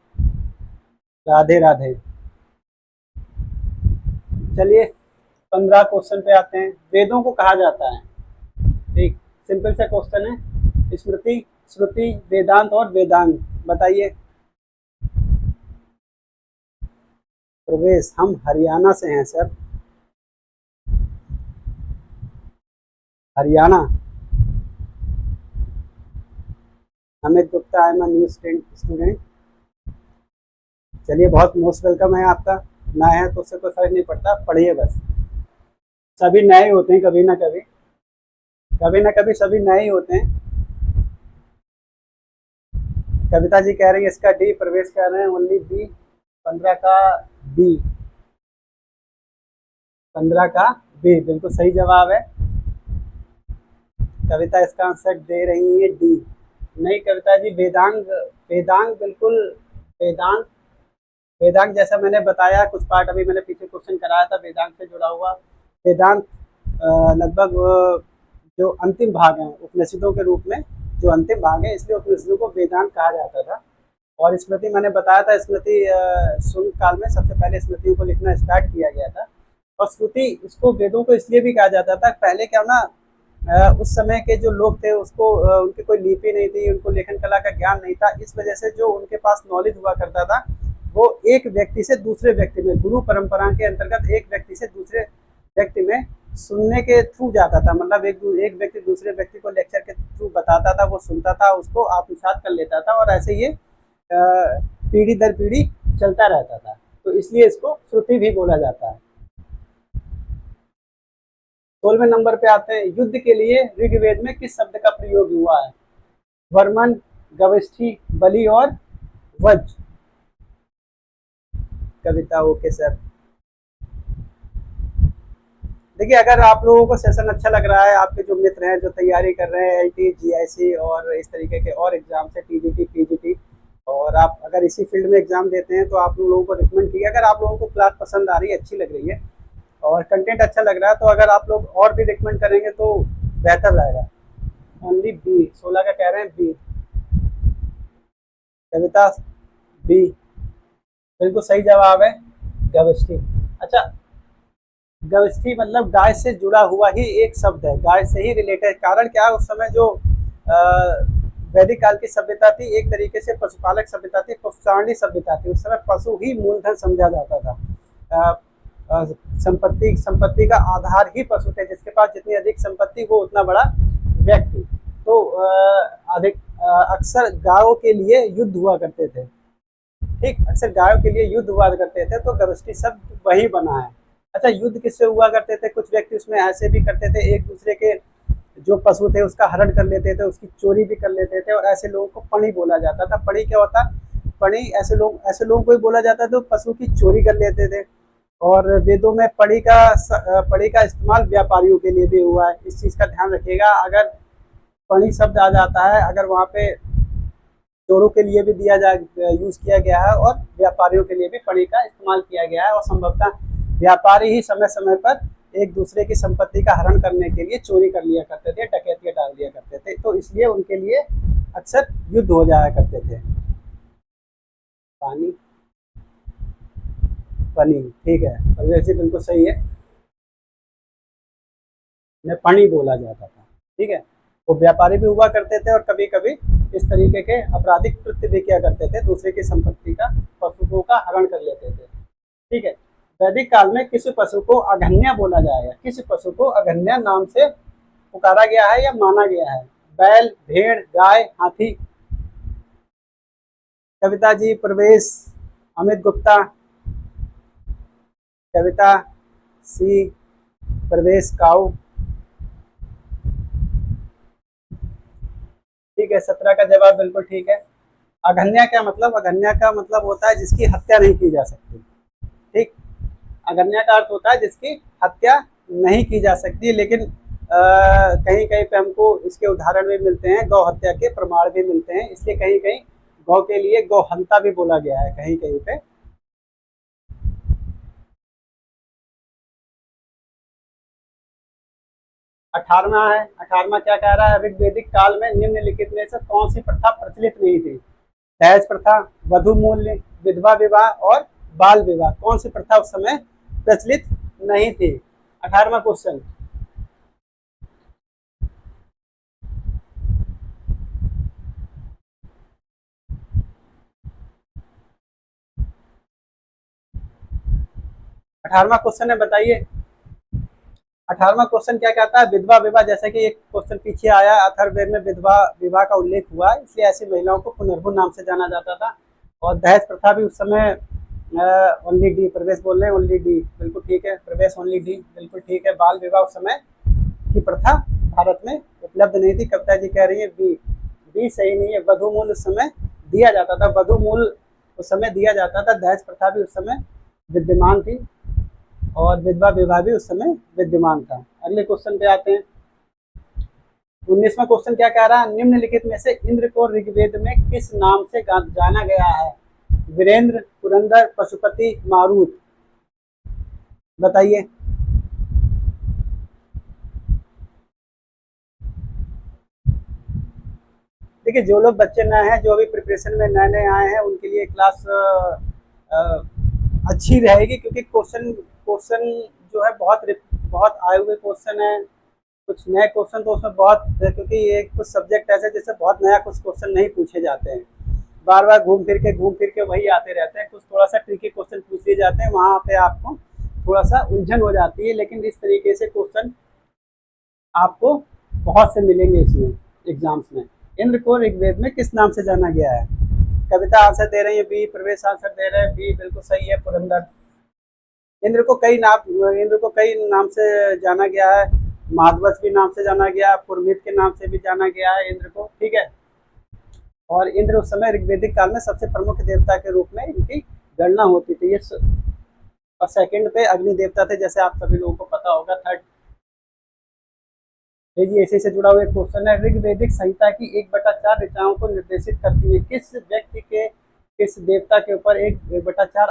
Radhe Radhe. चलिए 15 क्वेश्चन पे आते हैं। वेदों को कहा जाता है, एक सिंपल सा क्वेश्चन है, स्मृति, श्रुति, वेदांत और वेदांग, बताइए। प्रवेश, हम हरियाणा से हैं sir, Haryana. Amit Gupta, I am new student. चलिए, बहुत मोस्ट वेलकम है आपका। ना है तो उससे कोई फर्क नहीं पड़ता, पढ़िए बस। सभी नए होते हैं कभी ना कभी, कभी ना कभी सभी नए ही होते हैं। कविता जी कह रही है इसका डी, प्रवेश कह रहे हैं ओनली बी। 15 का बी, 15 का बी बिल्कुल सही जवाब है। कविता इसका आंसर दे रही है डी। नहीं कविता जी, वेदांग, वेदांग बिल्कुल, वेदांत, वेदांत जैसा मैंने बताया कुछ पार्ट अभी मैंने पीछे क्वेश्चन कराया था वेदांत से जुड़ा हुआ। वेदांत लगभग जो अंतिम भाग है उपनिषदों के रूप में, जो अंतिम भाग है, इसलिए उपनिषदों को वेदांत कहा जाता था। और स्मृति मैंने बताया था, स्मृति शुंग काल में सबसे पहले स्मृतियों को लिखना स्टार्ट किया गया था। और श्रुति, इसको वेदों को इसलिए भी कहा जाता था, पहले क्या ना, उस समय के जो लोग थे उसको उनकी कोई लिपि नहीं थी, उनको लेखन कला का ज्ञान नहीं था, इस वजह से जो उनके पास नॉलेज हुआ करता था वो एक व्यक्ति से दूसरे व्यक्ति में, गुरु परंपरा के अंतर्गत एक व्यक्ति से दूसरे व्यक्ति में सुनने के थ्रू जाता था। मतलब एक व्यक्ति दूसरे व्यक्ति को लेक्चर के थ्रू बताता था, वो सुनता था, उसको आत्मसात कर लेता था, और ऐसे ये पीढ़ी दर पीढ़ी चलता रहता था। तो इसलिए इसको श्रुति भी बोला जाता है। 16वें नंबर पे आते हैं, युद्ध के लिए ऋग्वेद में किस शब्द का प्रयोग हुआ है? वर्मन, गविष्ठी, बलि और वज। कविता ओके सर। देखिए, अगर आप लोगों को सेशन अच्छा लग रहा है, आपके जो मित्र हैं जो तैयारी कर रहे हैं एलटी, जीआईसी और इस तरीके के और एग्जाम से, टीजीटी, पीजीटी, और आप अगर इसी फील्ड में एग्जाम देते हैं तो आप लोगों को रिकमेंड किया, अगर आप लोगों को क्लास पसंद आ रही है, अच्छी लग रही है और कंटेंट अच्छा लग रहा है, तो अगर आप लोग और भी रिकमेंड करेंगे तो बेहतर रहेगा। ओनली बी, 16 का कह रहे हैं बी। कविता बी बिल्कुल सही जवाब है, गविष्ठी। अच्छा, गविष्ठी मतलब गाय से जुड़ा हुआ ही एक शब्द है, गाय से ही रिलेटेड। कारण क्या है, उस समय जो वैदिक काल की सभ्यता थी, एक तरीके से पशुपालक सभ्यता थी, पशुचारणी सभ्यता थी। उस समय पशु ही मूलधन समझा जाता था। संपत्ति का आधार ही पशु थे, जिसके पास जितनी अधिक संपत्ति वो उतना बड़ा व्यक्ति। तो अधिक अक्सर गायों के लिए युद्ध हुआ करते थे, ठीक, अक्सर गायों के लिए युद्ध हुआ करते थे, तो गविष्ठी शब्द वही बना है। अच्छा, युद्ध किससे हुआ करते थे? कुछ व्यक्ति उसमें ऐसे भी करते थे, एक दूसरे के जो पशु थे उसका हरण कर लेते थे, उसकी चोरी भी कर लेते थे, और ऐसे लोगों को पणी बोला जाता था। पणी क्या होता? पणी ऐसे लोगों को ही बोला जाता था जो पशु की चोरी कर लेते थे। और वेदों में पणी का इस्तेमाल व्यापारियों के लिए भी हुआ है, इस चीज़ का ध्यान रखिएगा। अगर पणी शब्द आ जाता है, अगर वहाँ पे चोरों के लिए भी यूज़ किया गया है, और व्यापारियों के लिए भी पणी का इस्तेमाल किया गया है, और संभवतः व्यापारी ही समय समय पर एक दूसरे की संपत्ति का हरण करने के लिए चोरी कर लिया करते थे, डकैतियां डाल दिया करते थे, तो इसलिए उनके लिए अक्सर युद्ध हो जाया करते थे। पानी, पनी, ठीक है, वैसे बिल्कुल सही है, ने पानी बोला जाता था, ठीक है। वो व्यापारी भी हुआ करते थे, और कभी कभी इस तरीके के आपराधिक कृत्य भी किया करते थे, दूसरे की संपत्ति का, पशुओं का हरण कर लेते थे, ठीक है। वैदिक काल में किस पशु को अघन्या बोला जाएगा? किस पशु को अघन्या नाम से पुकारा गया है या माना गया है? बैल, भेड़, गाय, हाथी। कविता जी, प्रवेश, अमित गुप्ता, कविता सी, प्रवेश काऊ। ठीक है, 17 का जवाब बिल्कुल ठीक है। अघन्या क्या मतलब? अघन्या का मतलब होता है जिसकी हत्या नहीं की जा सकती। ठीक, अघन्या का अर्थ होता है जिसकी हत्या नहीं की जा सकती, लेकिन कहीं कहीं पे हमको इसके उदाहरण भी मिलते हैं, गौ हत्या के प्रमाण भी मिलते हैं, इसलिए कहीं कहीं गौ के लिए गौहंता भी बोला गया है कहीं कहीं पे। 18वां है, 18वां क्या कह रहा है? ऋग्वैदिक काल में निम्नलिखित में से कौन सी प्रथा प्रचलित नहीं थी? दहेज प्रथा, वधु मूल्य, विधवा विवाह और बाल विवाह। कौन सी प्रथा उस समय प्रचलित नहीं थी? 18वां क्वेश्चन। 18वां क्वेश्चन है, बताइए। 18वां क्वेश्चन क्या कहता है? विधवा विवाह। जैसे कि एक क्वेश्चन पीछे आया, अथर्ववेद में विधवा विवाह का उल्लेख हुआ, इसलिए ऐसी महिलाओं को पुनर्भु नाम से जाना जाता था। और दहेज प्रथा भी उस समय ओनली डी, प्रवेश बोल रहे हैं, ओनली डी बिल्कुल ठीक है, प्रवेश ओनली डी बिल्कुल ठीक है। बाल विवाह उस समय की प्रथा भारत में उपलब्ध नहीं थी। कविता जी कह रही है बी, बी सही नहीं है। वधु मूल उस समय दिया जाता था, वधु मूल उस समय दिया जाता था। दहेज प्रथा भी उस समय विद्यमान थी और विधवा विवाह भी उस समय विद्यमान था। अगले क्वेश्चन पे आते हैं। 19वां क्वेश्चन क्या कह रहा है? निम्नलिखित में से इंद्र को ऋग्वेद में किस नाम से जाना गया है? वीरेंद्र, पुरंदर, पशुपति, मारुत। बताइए। देखिए, जो लोग बच्चे नए हैं, जो अभी प्रिपरेशन में नए नए आए हैं, उनके लिए क्लास अच्छी रहेगी, क्योंकि क्वेश्चन क्वेश्चन जो है बहुत बहुत आए हुए क्वेश्चन है, कुछ नए क्वेश्चन तो उसमें बहुत, क्योंकि ये कुछ सब्जेक्ट ऐसे जैसे बहुत नया कुछ क्वेश्चन नहीं पूछे जाते हैं, बार बार घूम फिर के वही आते रहते हैं। कुछ थोड़ा सा ट्रिकी क्वेश्चन पूछ लिए जाते हैं, वहाँ पे आपको थोड़ा सा उलझन हो जाती है, लेकिन इस तरीके से क्वेश्चन आपको बहुत से मिलेंगे इसमें एग्जाम्स में। इंद्र को ऋग्वेद में किस नाम से जाना गया है? कविता आंसर दे रही है बी, प्रवेश आंसर दे रहे हैं बी, बिल्कुल सही है, पुरंदर। इंद्र को कई नाम से जाना गया है। महाध्वज भी नाम से जाना गया है, पुरमित के नाम से भी जाना गया है इंद्र को, ठीक है। और इंद्र उस समय ऋग्वेदिक काल में सबसे प्रमुख देवता के रूप में इनकी गणना होती थी। ये और सेकंड पे अग्नि देवता थे, जैसे आप सभी लोगों को पता होगा। थर्ड जी इसी से जुड़ा हुआ एक क्वेश्चन है। ऋग्वेदिक संहिता की 1/4 ऋचाओं को निर्देशित करती है। किस व्यक्ति के, किस देवता के ऊपर 1/4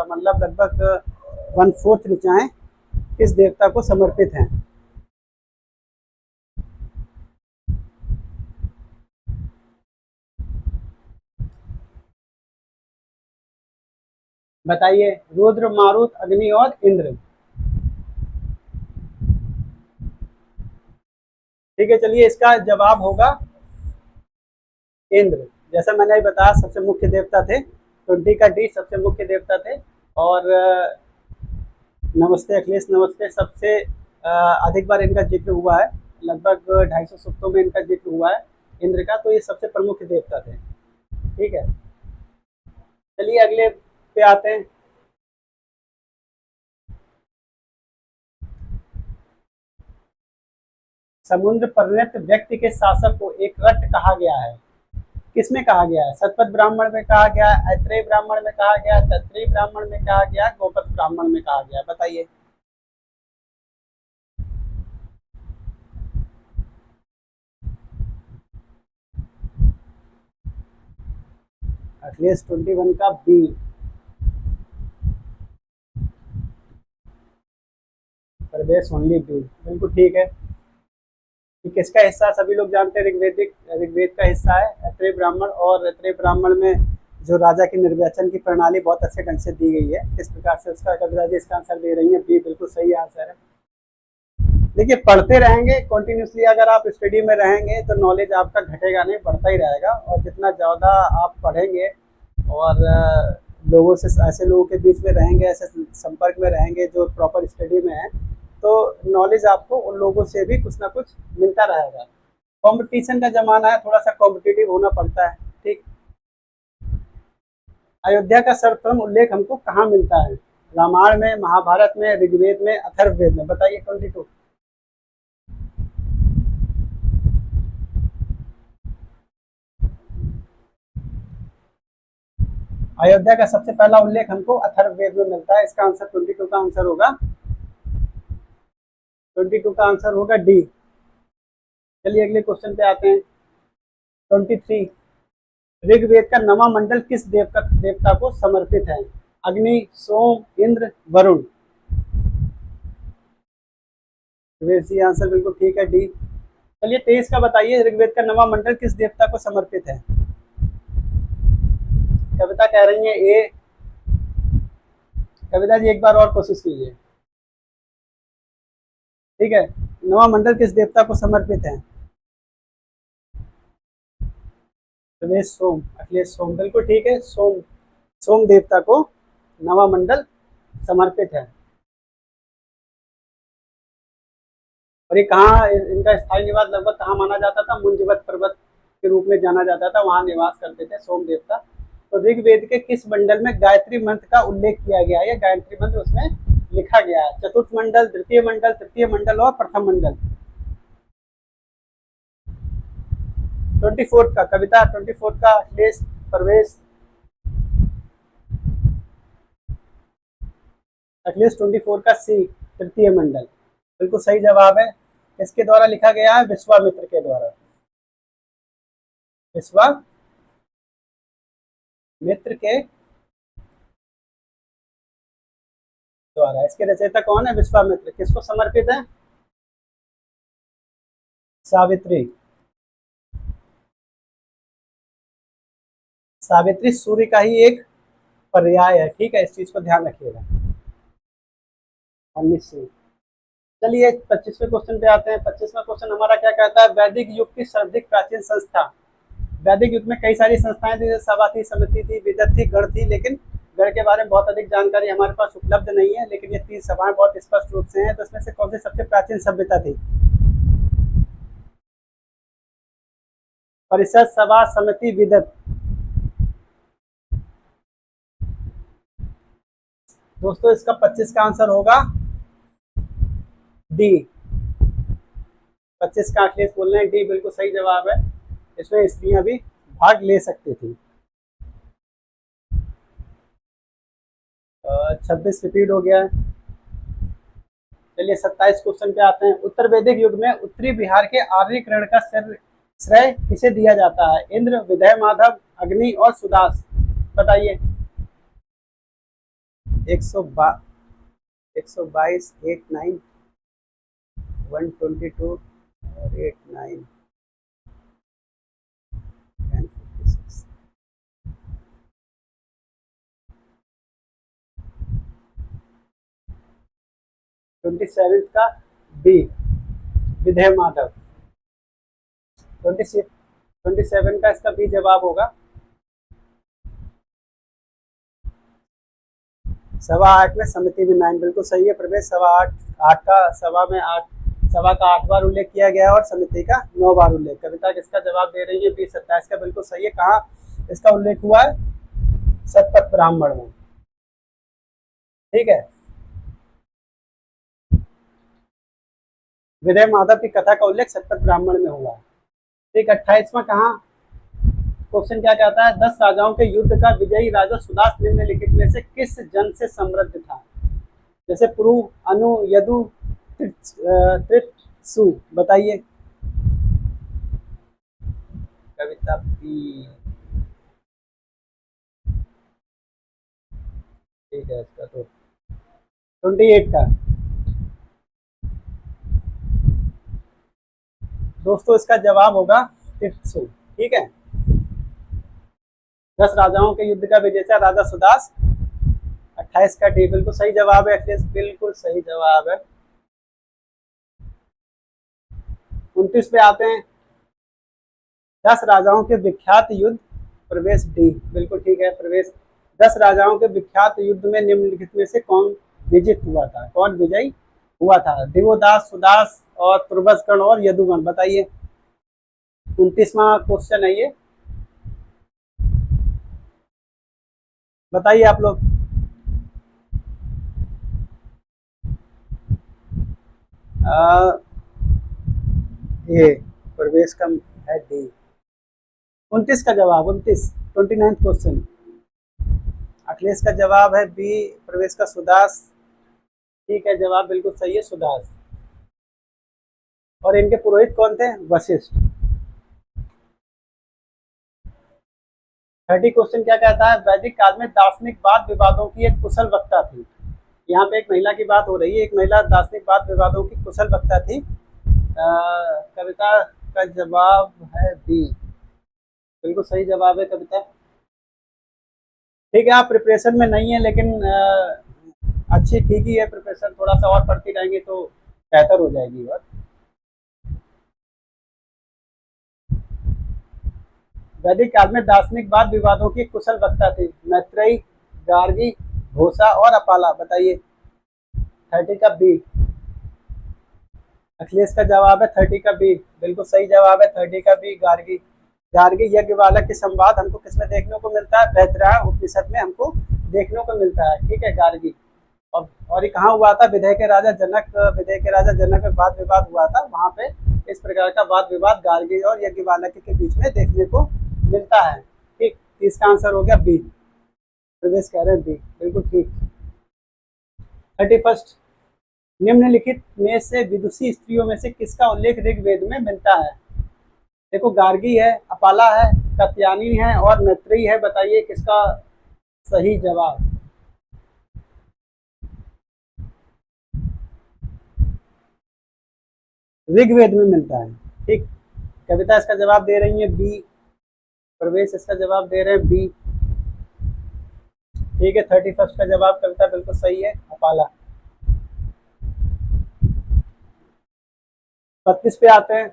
मतलब लगभग 1/4 ऋचाएं किस देवता को समर्पित हैं? बताइए। रुद्र, मारुत, अग्नि और इंद्र। ठीक है, चलिए इसका जवाब होगा इंद्र। जैसा मैंने अभी बताया, सबसे मुख्य देवता थे। 20 का डी सबसे मुख्य देवता थे। और नमस्ते अखिलेश, नमस्ते। सबसे अधिक बार इनका जिक्र हुआ है, लगभग 250 सूक्तों में इनका जिक्र हुआ है इंद्र का, तो ये सबसे प्रमुख देवता थे। ठीक है, चलिए अगले पे आते हैं। समुद्र परिणत व्यक्ति के शासक को एक रट कहा गया है। किसमें कहा गया है? शतपथ ब्राह्मण में कहा गया, ऐत्रेय ब्राह्मण में कहा गया, तत्रीय ब्राह्मण में कहा गया, गोपथ ब्राह्मण में कहा गया। बताइए। अखिलेश 21 का बी, प्रवेश ओनली बी बिल्कुल ठीक है। कि किसका हिस्सा सभी लोग जानते हैं? ऋग्वेद का हिस्सा है ऐत्रेय ब्राह्मण। और ऐत्रेय ब्राह्मण में जो राजा की निर्वाचन की प्रणाली बहुत अच्छे ढंग से दी गई है, किस प्रकार से उसका, कविता जी इसका आंसर दे रही है बी, बिल्कुल सही आंसर है। देखिए, पढ़ते रहेंगे कंटिन्यूसली, अगर आप स्टडी में रहेंगे तो नॉलेज आपका घटेगा नहीं, बढ़ता ही रहेगा। और जितना ज़्यादा आप पढ़ेंगे और लोगों से, ऐसे लोगों के बीच में रहेंगे, ऐसे संपर्क में रहेंगे जो प्रॉपर स्टडी में है, तो नॉलेज आपको उन लोगों से भी कुछ ना कुछ मिलता रहेगा। कंपटीशन का ज़माना है, थोड़ा सा कॉम्पिटिटिव होना पड़ता है। ठीक। अयोध्या का सर्वप्रथम उल्लेख हमको कहाँ मिलता है? रामायण में, महाभारत में, ऋग्वेद में, अथर्ववेद में, बताइए 22। अयोध्या का सबसे पहला उल्लेख हमको अथर्ववेद में मिलता है। इसका आंसर 22 का आंसर होगा, 22 का आंसर होगा डी। चलिए अगले क्वेश्चन पे आते हैं। 23, ऋग्वेद का नवा मंडल किस देवता को समर्पित है? अग्नि, सोम, इंद्र, वरुण। जी आंसर बिल्कुल ठीक है, डी। चलिए 23 का बताइए, ऋग्वेद का नवा मंडल किस देवता को समर्पित है? कविता कह रही है ए। कविता जी एक बार और कोशिश कीजिए, ठीक है। नवा मंडल किस देवता को समर्पित है? रमेश सोम, अखिलेश सोम, बिल्कुल ठीक है, सोम, सोम देवता को नवा मंडल समर्पित है। और ये कहाँ इनका स्थायी निवास लगभग कहाँ माना जाता था? मुंजवत पर्वत के रूप में जाना जाता था, वहां निवास करते थे सोम देवता। तो ऋग्वेद के किस मंडल में गायत्री मंत्र का उल्लेख किया गया है? गायत्री मंत्र उसमें लिखा गया है। चतुर्थ मंडल, द्वितीय मंडल, तृतीय मंडल और प्रथम मंडल। 24 का कविता, 24 का अखिलेश, प्रवेश। अखिलेश 24 का सी, तृतीय मंडल, बिल्कुल सही जवाब है। किसके द्वारा लिखा गया है? विश्वामित्र के द्वारा। विश्वामित्र के द्वारा। इसके रचयिता कौन है? विश्वामित्र। किसको समर्पित है? सावित्री। सावित्री सूर्य का ही एक पर्याय है, ठीक है, इस चीज को ध्यान रखिएगा। 19। चलिए 25वें क्वेश्चन पे आते हैं। 25वां क्वेश्चन हमारा क्या कहता है? वैदिक युग की सर्वाधिक प्राचीन संस्था। वैदिक युग में कई सारी संस्थाएं थी, जैसे सभा थी, समिति थी, विदत थी, गण थी, लेकिन गण के बारे में बहुत अधिक जानकारी हमारे पास उपलब्ध नहीं है, लेकिन ये 3 सभाएं बहुत स्पष्ट रूप से हैं। तो इसमें से कौन सी सबसे प्राचीन सभ्यता थी? परिषद, सभा, समिति, विदत। दोस्तों इसका 25 का आंसर होगा डी। 25 का अखिलेश बोल रहे हैं, डी बिल्कुल सही जवाब है। इसमें स्त्रियां भी भाग ले सकती थी। 26 रिपीट हो गया है। चलिए 27 क्वेश्चन पे आते हैं। उत्तर वैदिक युग में उत्तरी बिहार के आर्यकरण का श्रेय किसे दिया जाता है? इंद्र, विदय माधव, अग्नि और सुदास। बताइए। 122, 89, 122 और 89, 1056। ट्वेंटी सेवन का बी, विधेय माधव। 27 का इसका बी जवाब होगा। 8.25 में, समिति में 9, बिल्कुल सही है प्रवेश। 8.25 का सभा में 8, सभा का 8 बार उल्लेख किया गया है और समिति का 9 बार उल्लेख। कविता किसका जवाब दे रही है? बी, 27 का बिल्कुल सही है। कहाँ इसका उल्लेख हुआ है? शतपथ ब्राह्मण में, ठीक है। विजय माधव की कथा का उल्लेख शतपथ ब्राह्मण में हुआ है, ठीक। 28वां कहाँ क्वेश्चन क्या कहता है? 10 राजाओं के युद्ध का विजयी राजा सुदास निम्नलिखित में से किस जन से समृद्ध था? जैसे पुरु, अनु, यदु, त्रित्सु। बताइए। कविता पी, ठीक है। इसका तो 28 का दोस्तों इसका जवाब होगा त्रित्सु, ठीक है। 10 राजाओं के युद्ध का विजेता राजा सुदास। 28 का डी बिल्कुल सही जवाब है अखिलेश, बिल्कुल सही जवाब है। 29 पे आते हैं। 10 राजाओं के विख्यात युद्ध। प्रवेश डी बिल्कुल ठीक है प्रवेश। 10 राजाओं के विख्यात युद्ध में निम्नलिखित में से कौन विजित हुआ था? कौन विजयी हुआ था? दिवोदास, सुदास और तुर्बसगण और यदुगण। बताइए। 29वां क्वेश्चन है ये, बताइए आप लोग। ये प्रवेश का है डी। 29 का जवाब, 29, 29 क्वेश्चन। अखिलेश का जवाब है बी, प्रवेश का सुदास। ठीक है, जवाब बिल्कुल सही है, सुदास। और इनके पुरोहित कौन थे? वशिष्ठ। 30 क्वेश्चन क्या कहता है? वैदिक काल में दार्शनिक वाद विवादों की एक कुशल वक्ता थी। यहाँ पे एक महिला की बात हो रही है, एक महिला दार्शनिक वाद विवादों की कुशल वक्ता थी। कविता का जवाब है बी, बिल्कुल सही जवाब है कविता। ठीक है, आप प्रिपरेशन में नहीं है, लेकिन अच्छी ठीक ही है प्रिपरेशन, थोड़ा सा और पढ़ती रहेंगे तो बेहतर हो जाएगी बात। वैदिक काल में दार्शनिक वाद विवादों की कुशल वक्ता थी। मैत्रेयी, गार्गी, घोषा और अपाला। बताइए। 30 का बी। अखिलेश का जवाब है 30 का बी, बिल्कुल सही जवाब है 30 का बी, गार्गी। गार्गी यज्ञवालक के संवाद हमको किसमें देखने को मिलता है? बृहदारण्यक उपनिषद में हमको देखने को मिलता है। ठीक है, गार्गी। और ये कहाँ हुआ था? विदेह के राजा जनक में वाद विवाद हुआ था, वहां पे इस प्रकार का वाद विवाद गार्गी और यज्ञवालक के बीच में देखने को मिलता है। ठीक, इसका आंसर हो गया बी। प्रवेश कह रहे हैं बी, बिल्कुल ठीक। 31, निम्नलिखित में से विदुषी स्त्रियों में से किसका उल्लेख ऋग्वेद में मिलता है? देखो, गार्गी है, अपाला है, कात्यायनी है और मैत्रेयी है। बताइए किसका सही जवाब? ऋग्वेद में मिलता है। ठीक, कविता इसका जवाब दे रही है बी, प्रवेश इसका जवाब दे रहे हैं बी। ठीक है, 31 का जवाब कविता बिल्कुल सही है, अपाला। 32 पे आते हैं।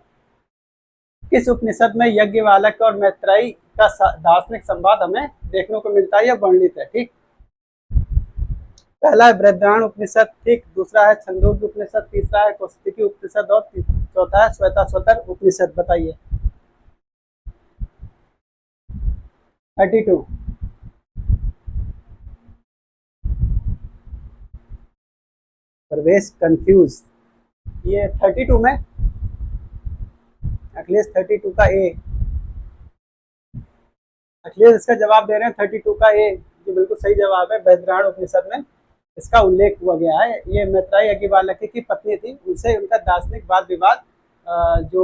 किस उपनिषद में यज्ञवालक और मैत्रेयी का दार्शनिक संवाद हमें देखने को मिलता है या वर्णित है? ठीक, पहला है बृहदारण्यक उपनिषद, ठीक, दूसरा है छंदोग्य उपनिषद, तीसरा है कौशिकी उपनिषद और चौथा है श्वेताश्वतर उपनिषद। बताइए। 32। प्रवेश कंफ्यूज, ये 32 में अखिलेश 32 का ए। अखिलेश इसका जवाब दे रहे हैं 32 का ए, जो बिल्कुल सही जवाब है। बृहदारण्यक उपनिषद में इसका उल्लेख हुआ गया है। ये मैत्रेयी यज्ञवालक की पत्नी थी, उनसे उनका दार्शनिक वाद विवाद, जो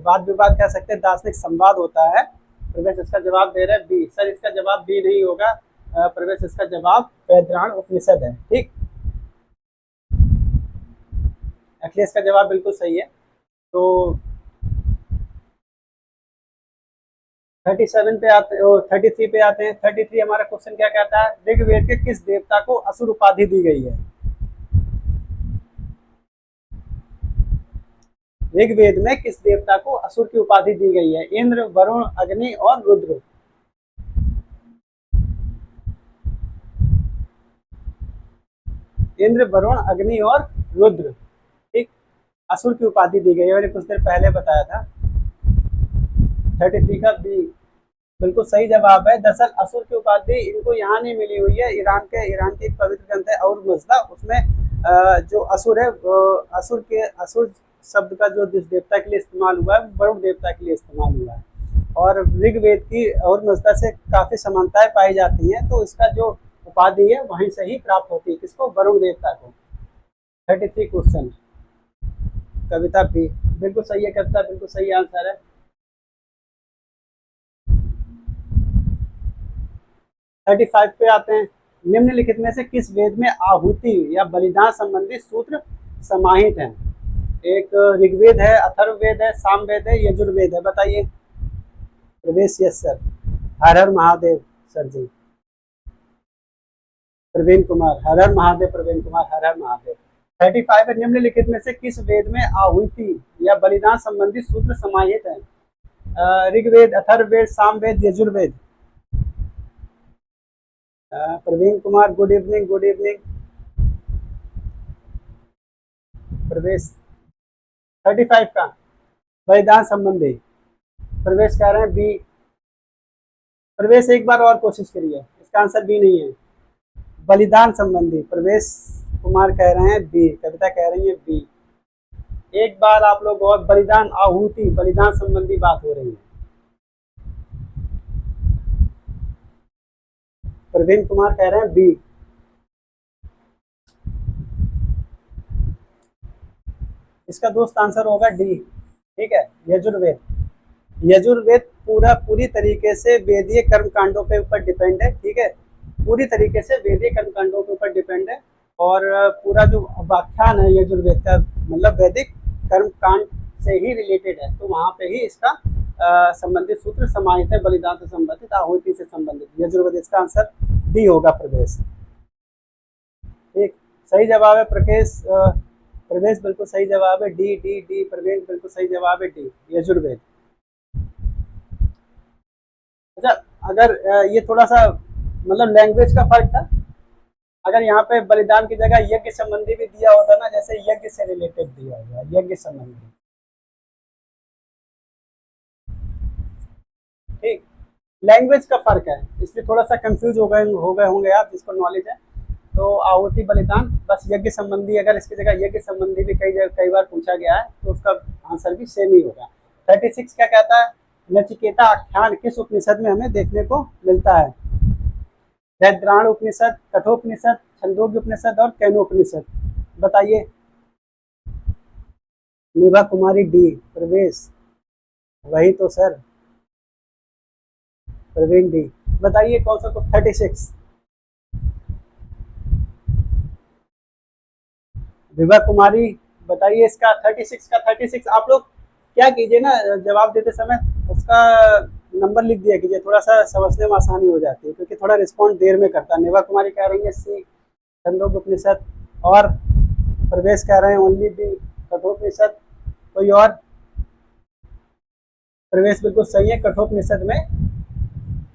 वाद विवाद कह सकते हैं, दार्शनिक संवाद होता है। प्रवेश इसका जवाब दे रहे हैं बी। सर, इसका जवाब बी नहीं होगा, प्रवेश इसका जवाब बृहदारण्यक उपनिषद है। ठीक, अखिलेश का जवाब बिल्कुल सही है। तो 37 पे आते, 33 पे आते हैं। 33 हमारा क्वेश्चन क्या कहता है? ऋग्वेद के किस देवता को असुर उपाधि दी गई है? ऋग्वेद में किस देवता को असुर की उपाधि दी गई है? इंद्र, वरुण, अग्नि और रुद्र। इंद्र, वरुण, अग्नि और रुद्र। ठीक, असुर की उपाधि दी गई है, मैंने कुछ देर पहले बताया था। 33 का बी, बिल्कुल सही जवाब है। दरअसल असुर की उपाधि इनको यहाँ नहीं मिली हुई है, ईरान की एक पवित्र ग्रंथ है और मजदा, उसमें जो असुर है, असुर शब्द का जो जिस देवता के लिए इस्तेमाल हुआ है, वरुण देवता के लिए इस्तेमाल हुआ है। और ऋग्वेद की और मजदा से काफी समानताएं पाई जाती हैं, तो इसका जो उपाधि है वहीं से ही प्राप्त होती है। किसको? वरुण देवता को। 33 क्वेश्चन, कविता भी बिल्कुल सही है, कविता बिल्कुल सही आंसर है। 35 पे आते हैं। निम्नलिखित में से किस वेद में आहुति या बलिदान संबंधी सूत्र समाहित हैं? एक ऋग्वेद है, अथर्ववेद है, सामवेद है, यजुर्वेद है। बताइए। प्रवेश, यस सर। हर हर महादेव सर जी। प्रवीण कुमार, हर हर महादेव, प्रवीण कुमार, हर हर महादेव। 35 है। निम्नलिखित में से किस वेद में आहुति या बलिदान संबंधी सूत्र समाहित है? Rigveda, Atharvaveda, Samaveda, Yajurveda. Praveen Kumar, good evening, good evening. Pravesh 35 का बलिदान संबंधी, प्रवेश कह रहे हैं बी। प्रवेश एक बार और कोशिश करिए, इसका आंसर बी नहीं है, बलिदान संबंधी। प्रवेश कुमार कह रहे हैं बी, कविता कह रही है बी। एक बार आप लोग और बलिदान आहुति बलिदान संबंधी बात हो रही है। प्रवीण कुमार कह रहे हैं बी। इसका दोस्त आंसर होगा डी। ठीक है, यजुर्वेद। यजुर्वेद पूरी तरीके से वेदीय कर्म कांडों के ऊपर डिपेंड है। ठीक है, पूरी तरीके से वेदीय कर्म कांडों के ऊपर डिपेंड है। और पूरा जो व्याख्यान है यजुर्वेद का, मतलब वैदिक कर्म कांड से ही रिलेटेड है, तो वहां पे ही इसका संबंधित सूत्र समाहित है, बलिदान से संबंधित, आहुति से संबंधित। यजुर्वेद, इसका आंसर डी होगा प्रवेश। ठीक, सही जवाब है प्रवेश। प्रवेश बिल्कुल सही जवाब है, डी डी डी। प्रवेश बिल्कुल सही जवाब है, डी, यजुर्वेद। अच्छा, अगर ये थोड़ा सा मतलब लैंग्वेज का फर्क था। अगर यहाँ पे बलिदान की जगह यज्ञ संबंधी भी दिया होता ना, जैसे यज्ञ से रिलेटेड दिया हुआ है, यज्ञ संबंधी। ठीक, लैंग्वेज का फर्क है, इसलिए थोड़ा सा कंफ्यूज हो गए होंगे आप, जिसको नॉलेज है। तो आहुति बलिदान, बस यज्ञ संबंधी, अगर इसकी जगह यज्ञ संबंधी भी कई बार पूछा गया है, तो उसका आंसर भी सेम ही होगा। 36 क्या कहता है? नचिकेता आख्यान किस उपनिषद में हमें देखने को मिलता है? वैद्राण उपनिषद, कठोपनिषद, छंदोग्य उपनिषद और कैनोपनिषद। बताइए। निभा कुमारी डी। प्रवेश वही तो सर, प्रवीण डी। बताइए कौन सा? 36। विभा कुमारी बताइए इसका 36 का 36। आप लोग क्या कीजिए ना, जवाब देते समय उसका नंबर लिख दिया कीजिए, थोड़ा सा समझने में आसानी हो जाती है, क्योंकि थोड़ा रिस्पॉन्ड देर में करता है। निभा कुमारी कह रही है सी, छंदोग्य उपनिषद, और प्रवेश कह रहे हैं ओनली बी, कठोपनिषद। कोई और? प्रवेश बिल्कुल सही है, कठोपनिषद में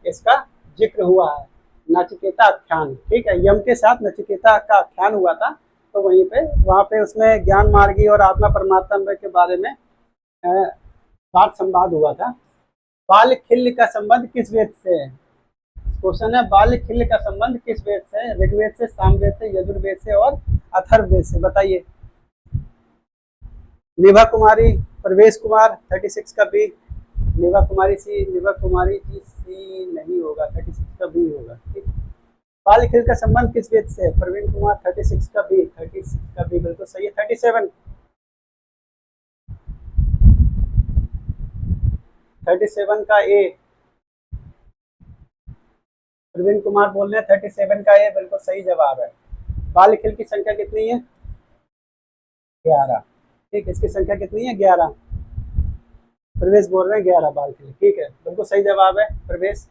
इसका जिक्र हुआ है, नचिकेता आख्यान। ठीक है, यम के साथ नचिकेता का आख्यान हुआ था, तो वहाँ पे उसमें ज्ञान मार्गी और आत्मा परमात्मा के बारे में बात संवाद हुआ था। बाल खिल्य का संबंध किस वेद से है? क्वेश्चन है, बाल खिल्य का संबंध किस वेद से है? ऋग्वेद से, सामवेद से, यजुर्वेद से और अथर्ववेद से। बताइए। निभा कुमारी, प्रवेश कुमार 36 का बी, निभा कुमारी सी, निभा कुमारी जी सी नहीं होगा, 36 का बी होगा। ठीक, बाल खिल का संबंध किस वेद से है? प्रवीण कुमार 36 का बी, 36 का बी बिल्कुल सही है। 37 का ए। प्रवीण कुमार बोल रहे हैं 37 का ए बिल्कुल सही जवाब है। बाल खिल की संख्या कितनी है? 11। ठीक, इसकी संख्या कितनी है? 11। प्रवेश बोल रहे हैं 11 बाल खिल। ठीक है, बिल्कुल सही जवाब है प्रवेश।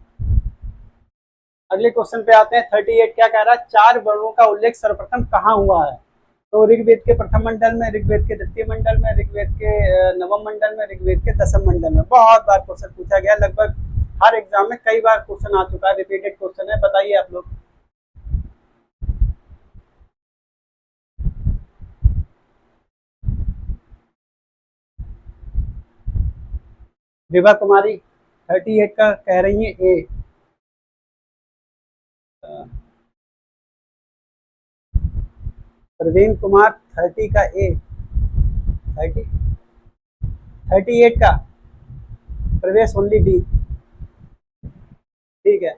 अगले क्वेश्चन पे आते हैं। 38 क्या कह रहा है? 4 वर्णों का उल्लेख सर्वप्रथम कहाँ हुआ है? तो ऋग्वेद के प्रथम मंडल में, ऋग्वेद के द्वितीय मंडल में, ऋग्वेद के नवम मंडल में, ऋग्वेद के दसम मंडल में। बहुत बार क्वेश्चन पूछा गया, लगभग हर एग्जाम में कई बार क्वेश्चन आ चुका है, रिपीटेड क्वेश्चन है। बताइए आप लोग। विभा कुमारी 38 का कह रही है ए। प्रवीण कुमार 30 का ए, 38 का। प्रवेश ओनली डी। ठीक है,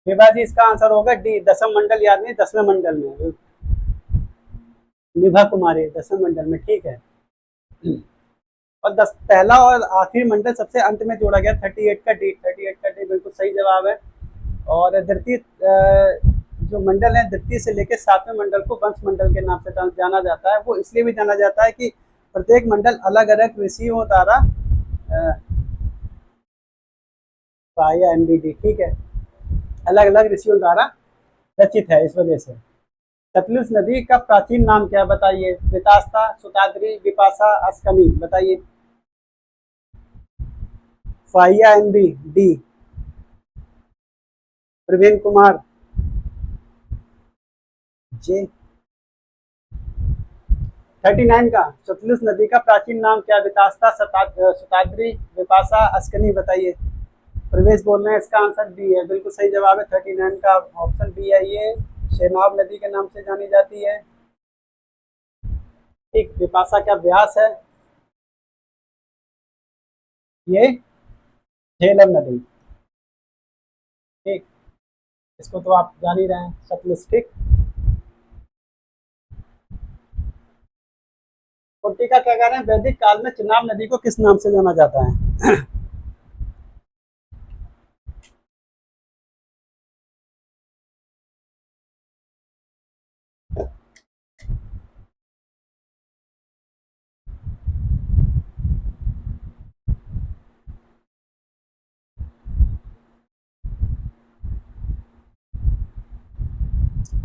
विभा जी इसका आंसर होगा डी, दसम मंडल, याद नहीं, 10वें मंडल में निभा कुमारी, 10वें मंडल में। ठीक है, और पहला और आखिरी मंडल सबसे अंत में जोड़ा गया। 38 का डी, 38 का डी बिल्कुल सही जवाब है। और द्वितीय जो मंडल है, द्वितीय से लेकर 7वें मंडल को वंश मंडल के नाम से जाना जाता है। वो इसलिए भी जाना जाता है कि प्रत्येक मंडल अलग अलग ऋषियों द्वारा एनबीडी, ठीक है, अलग अलग ऋषियों द्वारा रचित है, इस वजह से। सतलुज नदी का प्राचीन नाम क्या? बताइए। वितास्ता, सुताद्री, विपाशा, अस्कनी। बताइए। फाहिया एनबी डी। प्रवीण कुमार जे। 39 का, सतलुज नदी का प्राचीन नाम क्या? वितास्ता, सुताद्री, विपाशा, अस्कनी। बताइए। प्रवेश बोल रहे हैं इसका आंसर बी है, बिल्कुल सही जवाब है। 39 का ऑप्शन बी है, ये शेनाब नदी के नाम से जानी जाती है। ठीक, विपाशा का व्यास है ये झेलम नदी। ठीक, इसको तो आप जान ही रहे हैं, सतलुज। ठीक, 40 का क्या कह रहे हैं, वैदिक काल में चिनाब नदी को किस नाम से जाना जाता है?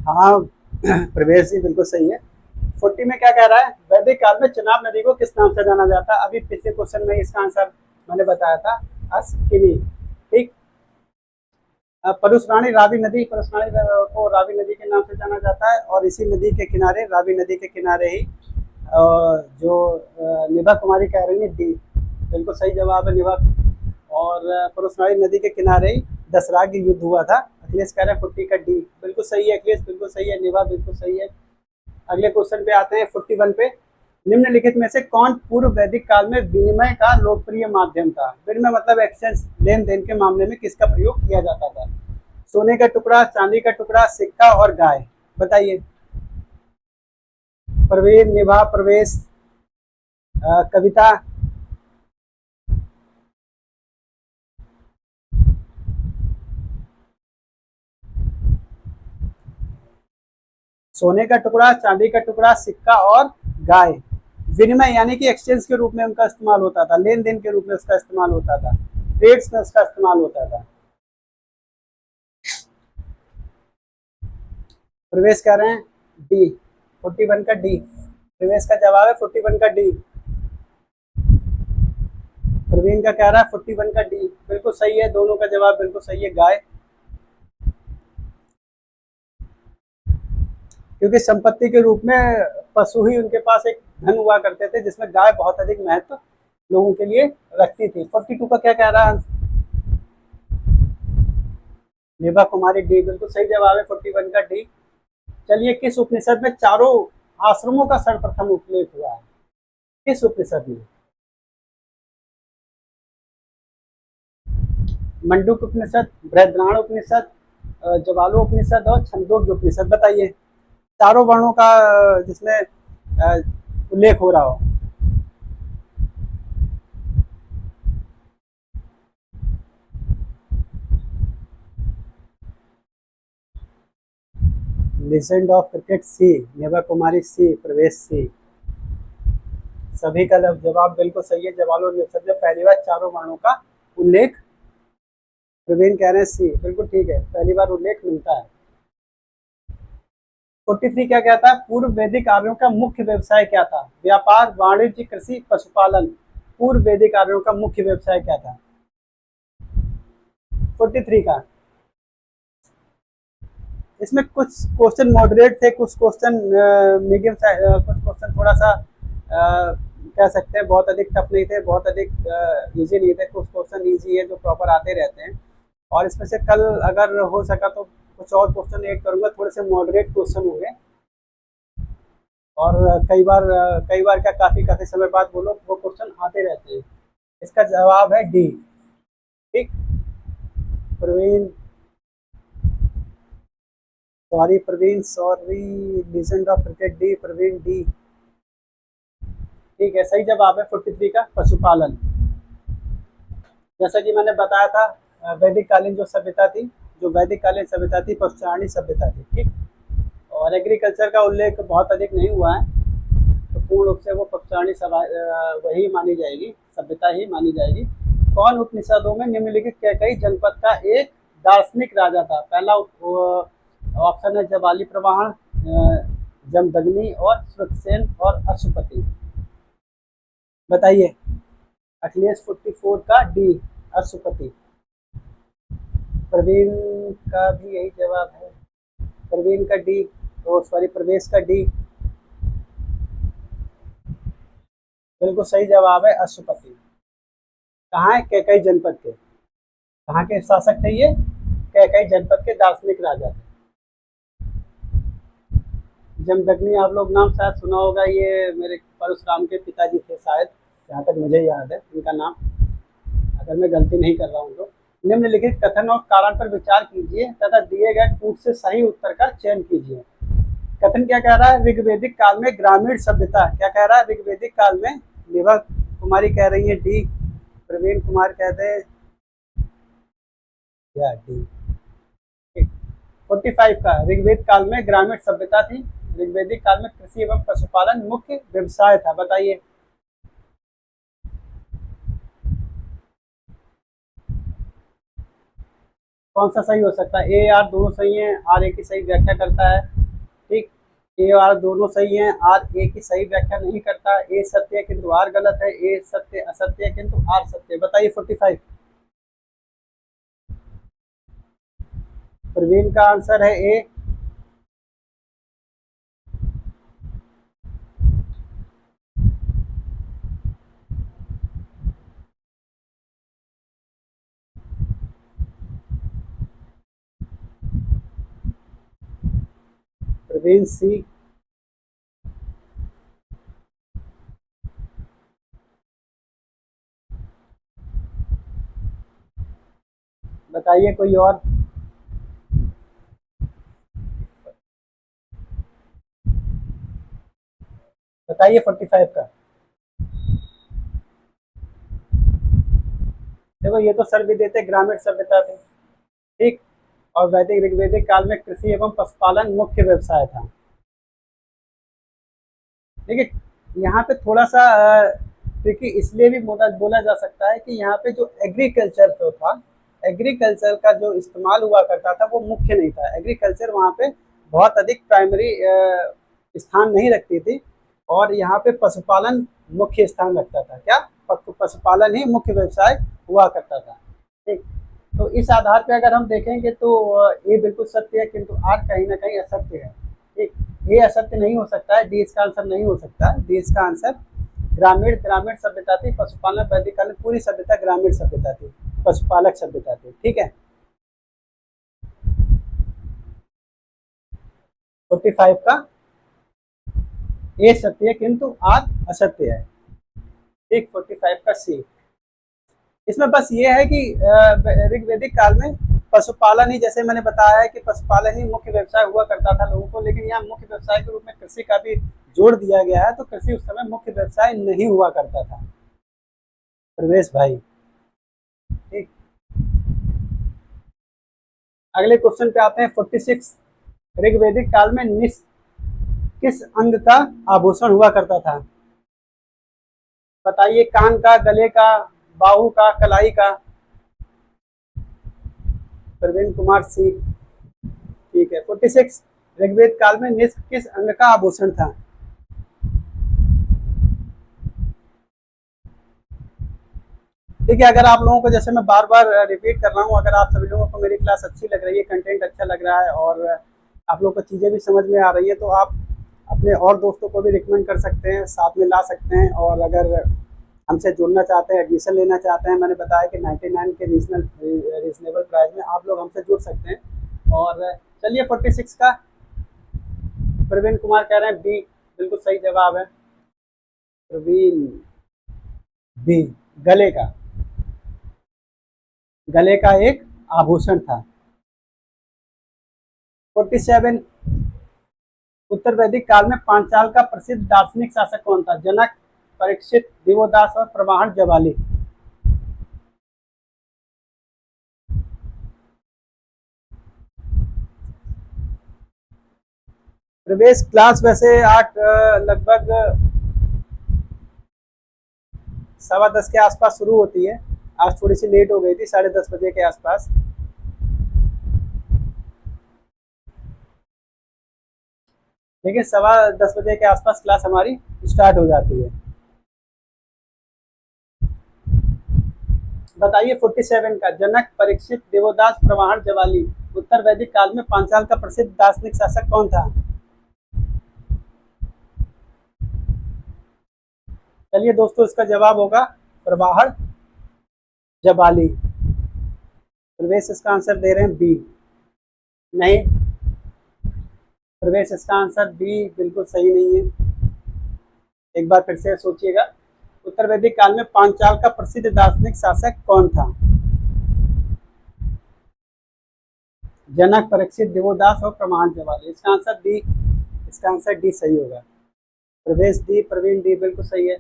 हाँ प्रवेश जी बिल्कुल सही है। 40 में क्या कह रहा है, वैदिक काल में चिनाब नदी को किस नाम से जाना जाता है? अभी पिछले क्वेश्चन में इसका आंसर मैंने बताया था, अस्किनी। ठीक, परशुरानी रावी नदी, परशुरानी को रावी नदी के नाम से जाना जाता है, और इसी नदी के किनारे, रावी नदी के किनारे ही जो निभा कुमारी कह रही है डी, बिल्कुल सही जवाब है निभा। और परशुरानी नदी के किनारे ही दसराग युद्ध हुआ था। अखिलेश कह रहे हैं 40 का डी, बिल्कुल सही है अखिलेश, बिल्कुल सही है। निभा बिल्कुल सही है। अगले क्वेश्चन पे आते हैं 41 पे। निम्नलिखित में से कौन पूर्व वैदिक काल में विनिमय का लोकप्रिय माध्यम था? विनिमय मतलब एक्सचेंज, लेन देन के मामले में किसका प्रयोग किया जाता था? सोने का टुकड़ा, चांदी का टुकड़ा, सिक्का और गाय। बताइए। प्रवीण, निभा, प्रवेश, कविता। सोने का टुकड़ा, चांदी का टुकड़ा, सिक्का और गाय। विनिमय यानी कि एक्सचेंज के रूप में उनका इस्तेमाल होता था, लेन देन के रूप में उसका इस्तेमाल होता था, ट्रेड्स में उसका इस्तेमाल होता था। प्रवेश कह रहे हैं डी, 41 का डी। प्रवेश का जवाब है 41 का डी। प्रवीण का कह रहा है 41 का डी, बिल्कुल सही है। दोनों का जवाब बिल्कुल सही है, गाय। क्योंकि संपत्ति के रूप में पशु ही उनके पास एक धन हुआ करते थे, जिसमें गाय बहुत अधिक महत्व लोगों के लिए रखती थी। 42 का क्या कह रहा है? निभा कुमारी डी, बिल्कुल सही जवाब है 41 का डी। चलिए, किस उपनिषद में चारों आश्रमों का सर्वप्रथम उल्लेख हुआ है? किस उपनिषद में? मंडूक उपनिषद, बृहद्राण उपनिषद, जवालो उपनिषद और छंदोग्य उपनिषद। बताइए, चारों वर्णों का जिसमें उल्लेख हो रहा हो। लीजेंड ऑफ क्रिकेट सी, नेवा कुमारी सी, प्रवेश सी। सभी का जवाब बिल्कुल सही है। जवालो उपनिषद में पहली बार चारों वर्णों का उल्लेख, प्रवीण कह रहे हैं सी, बिल्कुल ठीक है, पहली बार उल्लेख मिलता है। 43 क्या कहता है, पूर्व वैदिक आर्यों का मुख्य व्यवसाय क्या था? व्यापार, वाणिज्य, कृषि, पशुपालन। पूर्व वैदिक आर्यों का मुख्य व्यवसाय क्या था? 43 का। इसमें कुछ क्वेश्चन मॉडरेट थे, कुछ क्वेश्चन मीडियम, कुछ क्वेश्चन थोड़ा सा कह सकते हैं बहुत अधिक टफ नहीं थे, बहुत अधिक इजी नहीं थे। कुछ क्वेश्चन इजी है जो प्रॉपर आते रहते हैं, और इसमें से कल अगर हो सका तो कुछ और क्वेश्चन ऐड करूंगा, थोड़े से मॉडरेट क्वेश्चन होंगे। और कई बार क्या, काफ़ी काफ़ी समय बाद वो क्वेश्चन आते रहते हैं। इसका जवाब है डी। ठीक, Praveen, sorry Praveen, sorry, legend of cricket D, Praveen D. ठीक है, सही जवाब है 43 का, पशुपालन। जैसा कि मैंने बताया था, वैदिक कालीन जो सभ्यता थी, जो वैदिक कालीन सभ्यता थी, पशुचारणी सभ्यता थी। ठीक, और एग्रीकल्चर का उल्लेख बहुत अधिक नहीं हुआ है, तो पूर्ण रूप से वो पशुचारणी वही मानी जाएगी, सभ्यता ही मानी जाएगी। कौन उपनिषदों में निम्नलिखित कैकेयी जनपद का एक दार्शनिक राजा था? पहला ऑप्शन है जबाली प्रवाहन, जमदग्नि और श्रुतसेन और अशुपति। बताइए। अखिलेश 44 का डी, अशुपति। प्रवीण का भी यही जवाब है, प्रवीण का डी, तो सॉरी प्रवेश का डी, बिल्कुल सही जवाब है अशुपति। कहाँ है? कैकेयी जनपद के। कहाँ के शासक थे ये? कैकेयी जनपद के दार्शनिक राजा थे। जमदग्नि आप लोग नाम शायद सुना होगा, ये मेरे परशुराम के पिताजी थे शायद, जहाँ तक मुझे याद है इनका नाम, अगर मैं गलती नहीं कर रहा हूँ तो। निम्नलिखित कथन और कारण पर विचार कीजिए तथा दिए गए कूट से सही उत्तर का चयन कीजिए। कथन क्या कह रहा है, ऋग्वैदिक काल में ग्रामीण सभ्यता, क्या कह रहा है, ऋग्वैदिक काल में, विभा कुमारी कह रही है डी, प्रवीण कुमार कहते हैं या डी। 45 का, ऋग्वेद काल में ग्रामीण सभ्यता थी, ऋग्वैदिक काल में कृषि एवं पशुपालन मुख्य व्यवसाय था। बताइए। कौन सा सही हो सकता है? ए आर दोनों सही हैं, आर ए की सही व्याख्या करता है, ठीक। ए और आर दोनों सही हैं, आर ए की सही व्याख्या नहीं करता। ए सत्य है किंतु आर गलत है, ए सत्य असत्य है किंतु आर सत्य है। बताइए 45। प्रवीण का आंसर है ए। प्रवीण सी। बताइए कोई और। बताइए 45 का। देखो ये तो सर भी देते ग्रामीण सभ्यता थे, ठीक। और वैदिक ऋग्वैदिक काल में कृषि एवं पशुपालन मुख्य व्यवसाय था। देखिए यहाँ पे थोड़ा सा ट्रिकी इसलिए भी बोला जा सकता है कि यहाँ पे जो एग्रीकल्चर जो था, एग्रीकल्चर का जो इस्तेमाल हुआ करता था वो मुख्य नहीं था। एग्रीकल्चर वहाँ पे बहुत अधिक प्राइमरी स्थान नहीं रखती थी, और यहाँ पे पशुपालन मुख्य स्थान रखता था। क्या? पशुपालन ही मुख्य व्यवसाय हुआ करता था, ठीक। तो इस आधार पे अगर हम देखेंगे तो ये बिल्कुल सत्य है किंतु आर कहीं ना कहीं असत्य है, ठीक। ये असत्य नहीं हो सकता है, डी इसका आंसर नहीं हो सकता। डी इसका आंसर ग्रामीण ग्रामीण सभ्यता थी, पशुपालन वैदिक काल में पूरी सभ्यता ग्रामीण सभ्यता थी, पशुपालक सभ्यता थी, ठीक है। 45 का ए सत्य है किंतु आर असत्य है, ठीक। 45 का सी। इसमें बस ये है कि ऋग्वैदिक काल में पशुपालन ही, जैसे मैंने बताया है कि पशुपालन ही मुख्य व्यवसाय हुआ करता था लोगों को, लेकिन यहाँ मुख्य व्यवसाय के रूप में कृषि का भी जोड़ दिया गया है, तो कृषि उस समय मुख्य व्यवसाय नहीं हुआ करता था। प्रवेश भाई, ठीक। अगले क्वेश्चन पे आते हैं 46। ऋग्वैदिक काल में किस अंग का आभूषण हुआ करता था? बताइए। कान का, गले का, बाहु का, कलाई का। प्रवीण कुमार सी, ठीक है। 46। ऋग्वेद काल में निष्क किस अंग का आभूषण था? देखिए अगर आप लोगों को, जैसे मैं बार बार रिपीट कर रहा हूँ, अगर आप सभी लोगों को मेरी क्लास अच्छी लग रही है, कंटेंट अच्छा लग रहा है और आप लोगों को चीज़ें भी समझ में आ रही है, तो आप अपने और दोस्तों को भी रिकमेंड कर सकते हैं, साथ में ला सकते हैं। और अगर हमसे जुड़ना चाहते हैं, एडमिशन लेना चाहते हैं, मैंने बताया कि 99 के रीजनेबल प्राइस में आप लोग हमसे जुड़ सकते हैं। और चलिए 46 का प्रवीण कुमार कह रहे हैं बी बिल्कुल सही जवाब है। प्रवीण बी, गले का, गले का एक आभूषण था। 47। उत्तर वैदिक काल में पांचाल का प्रसिद्ध दार्शनिक शासक कौन था? जनक, परीक्षित, दिवोदास और प्रमाण जवाली। प्रवेश क्लास वैसे 8 लगभग 10:15 के आसपास शुरू होती है। आज थोड़ी सी लेट हो गई थी, 10:30 बजे के आसपास, लेकिन 10:15 बजे के आसपास क्लास हमारी स्टार्ट हो जाती है। बताइए 47 का, जनक, परीक्षित, देवोदास, प्रमाण जवाली, उत्तर वैदिक काल में पांचाल का प्रसिद्ध दार्शनिक शासक कौन था? चलिए दोस्तों, इसका जवाब होगा प्रवाहर जबाली। प्रवेश इसका आंसर दे रहे हैं बी। नहीं, प्रवेश, इसका आंसर बी बिल्कुल सही नहीं है। एक बार फिर से सोचिएगा। उत्तर वैदिक काल में पांचाल का प्रसिद्ध दार्शनिक शासक कौन था? जनक, परीक्षित, दिवोदास और प्रमाण जवाली। इसका आंसर डी, इसका आंसर डी सही होगा। प्रवेश डी, प्रवीण डी बिल्कुल सही है।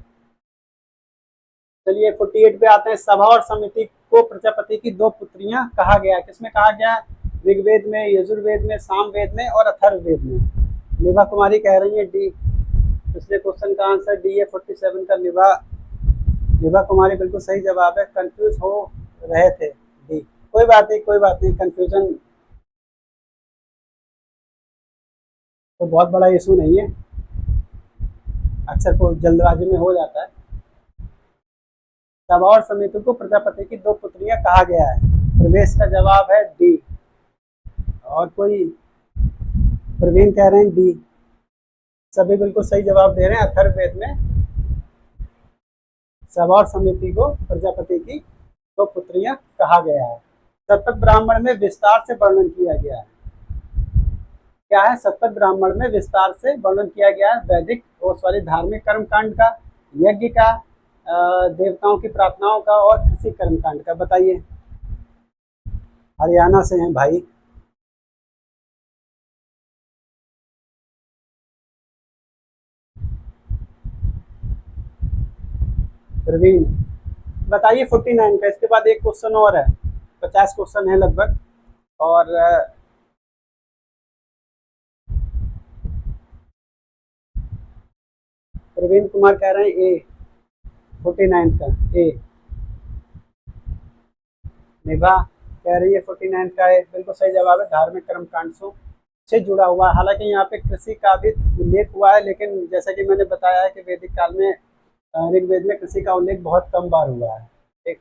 चलिए 48 पे आते हैं। सभा और समिति को प्रजापति की दो पुत्रियां कहा गया। किसमें कहा गया? ऋग्वेद में, यजुर्वेद में, सामवेद में और अथर्ववेद में। निभा कुमारी कह रही है डी। पिछले क्वेश्चन का आंसर डी है 47 का। निभा कुमारी बिल्कुल सही जवाब है। कंफ्यूज हो रहे थे डी। कोई बात नहीं, कोई बात नहीं, कंफ्यूजन तो बहुत बड़ा इशू नहीं है, अक्सर को जल्दबाजी में हो जाता है। सभा और समिति को प्रजापति की दो पुत्रियां कहा गया है। प्रवेश का जवाब है डी। और कोई? प्रवीण कह रहे हैं डी। सभी बिल्कुल सही जवाब दे रहे हैं। अथर्ववेद में सभा और समिति को प्रजापति की दो पुत्रियां कहा गया है। सतपथ ब्राह्मण में विस्तार से वर्णन किया गया है। क्या है? सतपथ ब्राह्मण में विस्तार से वर्णन किया गया है वैदिक और सॉरी धार्मिक कर्मकांड का, यज्ञ का, देवताओं की प्रार्थनाओं का और कृषि कर्मकांड का। बताइए। हरियाणा से हैं भाई। प्रवीण बताइए 49 का। इसके बाद एक क्वेश्चन और है, 50 क्वेश्चन है लगभग। और प्रवीण कुमार कह रहे हैं ए, 49 का ए। निभा कह रही है 49 का ए बिल्कुल सही जवाब है। धार्मिक कर्मकांडों से जुड़ा हुआ है। हालांकि यहाँ पे कृषि का भी उल्लेख हुआ है, लेकिन जैसा कि मैंने बताया है कि वैदिक काल में ऋग्वेद में कृषि का उल्लेख बहुत कम बार हुआ है। एक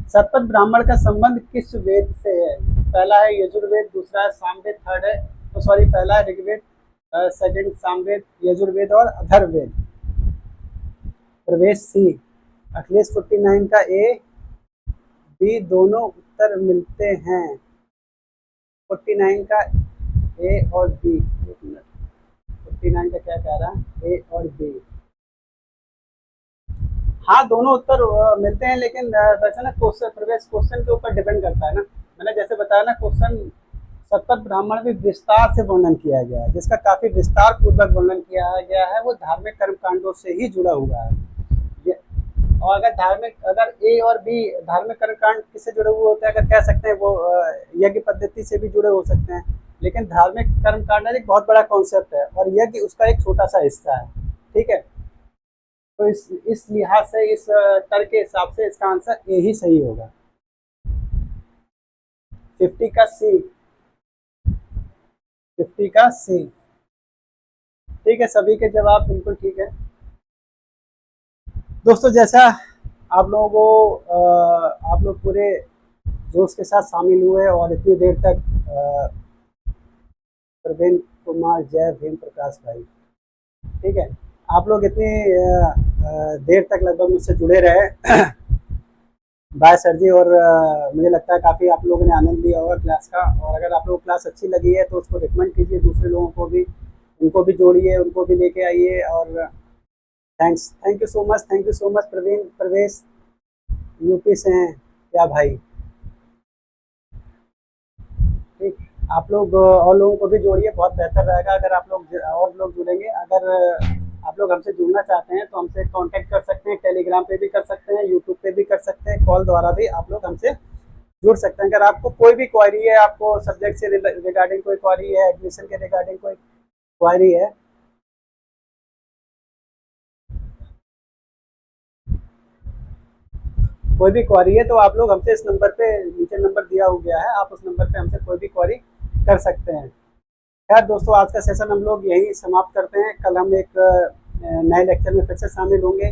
सतपथ ब्राह्मण का संबंध किस वेद से है? पहला है यजुर्वेद, दूसरा है सामवेद, थर्ड है तो सॉरी पहला है ऋग्वेद, सेकंड सामवेद, यजुर्वेद और अथर्ववेद। प्रवेश सी। अखिलेश 49 का ए बी दोनों उत्तर मिलते हैं। 49 का ए और बी। 49 का क्या कह रहा है? ए और बी। हाँ दोनों उत्तर मिलते हैं, लेकिन वैसे ना क्वेश्चन प्रवेश क्वेश्चन के ऊपर डिपेंड करता है ना। मैंने जैसे बताया ना, क्वेश्चन सतपथ ब्राह्मण में विस्तार से वर्णन किया गया है, जिसका काफी विस्तार पूर्वक वर्णन किया गया है, वो धार्मिक कर्मकांडों से ही जुड़ा हुआ है। और अगर ए और बी धार्मिक कर्मकांड किससे जुड़े हुए होते हैं, अगर कह सकते हैं वो यज्ञ पद्धति से भी जुड़े हो सकते हैं, लेकिन धार्मिक कर्मकांड एक बहुत बड़ा कॉन्सेप्ट है और यज्ञ उसका एक छोटा सा हिस्सा है। ठीक है, तो इस लिहाज से, इस तर्क के हिसाब से इसका आंसर ए ही सही होगा। 50 का सी, 50 का सी। ठीक है, सभी के जवाब बिल्कुल ठीक है। दोस्तों जैसा आप लोगों को आप लोग पूरे जोश के साथ शामिल हुए और इतनी देर तक प्रवीण कुमार, जय भीम, प्रकाश भाई, ठीक है, आप लोग इतनी देर तक लगभग मुझसे जुड़े रहे। बाय सर जी। और मुझे लगता है काफ़ी आप लोगों ने आनंद लिया होगा क्लास का। और अगर आप लोगों को क्लास अच्छी लगी है तो उसको रिकमेंड कीजिए दूसरे लोगों को भी, उनको भी जोड़िए, उनको भी लेके आइए। और thank you so much, thank you so much. Praveen, Pravesh UP से हैं क्या भाई? ठीक, आप लोग और लोगों को भी जोड़िए, बहुत बेहतर रहेगा अगर आप लोग और लोग जुड़ेंगे। अगर आप लोग हमसे जुड़ना चाहते हैं तो हमसे कांटेक्ट कर सकते हैं, टेलीग्राम पे भी कर सकते हैं, यूट्यूब पे भी कर सकते हैं, कॉल द्वारा भी आप लोग हमसे जुड़ सकते हैं। अगर आपको कोई भी क्वारी है, आपको सब्जेक्ट से रिगार्डिंग कोई क्वारी है, एडमिशन के रिगार्डिंग कोई क्वारी है, कोई भी क्वारी है, तो आप लोग हमसे इस नंबर पे, नीचे नंबर दिया हो गया है, आप उस नंबर पे हमसे कोई भी क्वारी कर सकते हैं। खैर दोस्तों, आज का सेशन हम लोग यही समाप्त करते हैं। कल हम एक नए लेक्चर में फिर से शामिल होंगे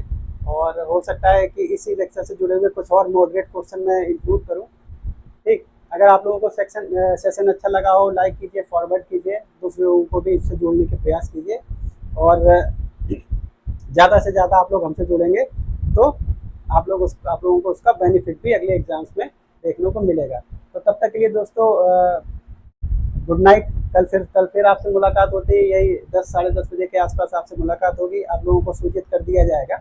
और हो सकता है कि इसी लेक्चर से जुड़े हुए कुछ और मॉडरेट क्वेश्चन मैं इंक्लूड करूं। ठीक, अगर आप लोगों को सेशन अच्छा लगा हो, लाइक कीजिए, फॉरवर्ड कीजिए, दूसरे लोगों को भी इससे जोड़ने के प्रयास कीजिए। और ज़्यादा से ज़्यादा आप लोग हमसे जुड़ेंगे तो आप लोगों को उसका बेनिफिट भी अगले एग्जाम्स में देखने को मिलेगा। तो तब तक के लिए दोस्तों गुड नाइट। कल फिर आपसे मुलाकात होती है, यही 10 साढ़े 10 बजे के आसपास आपसे मुलाकात होगी, आप लोगों को सूचित कर दिया जाएगा।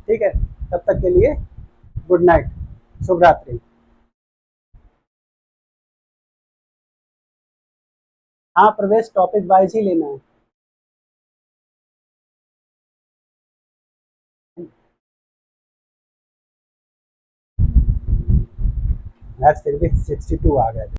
ठीक है, तब तक के लिए गुड नाइट, शुभ रात्रि। हाँ प्रवेश, टॉपिक वाइज ही लेना है। मैथ्स फिर भी 62 आ गए थे।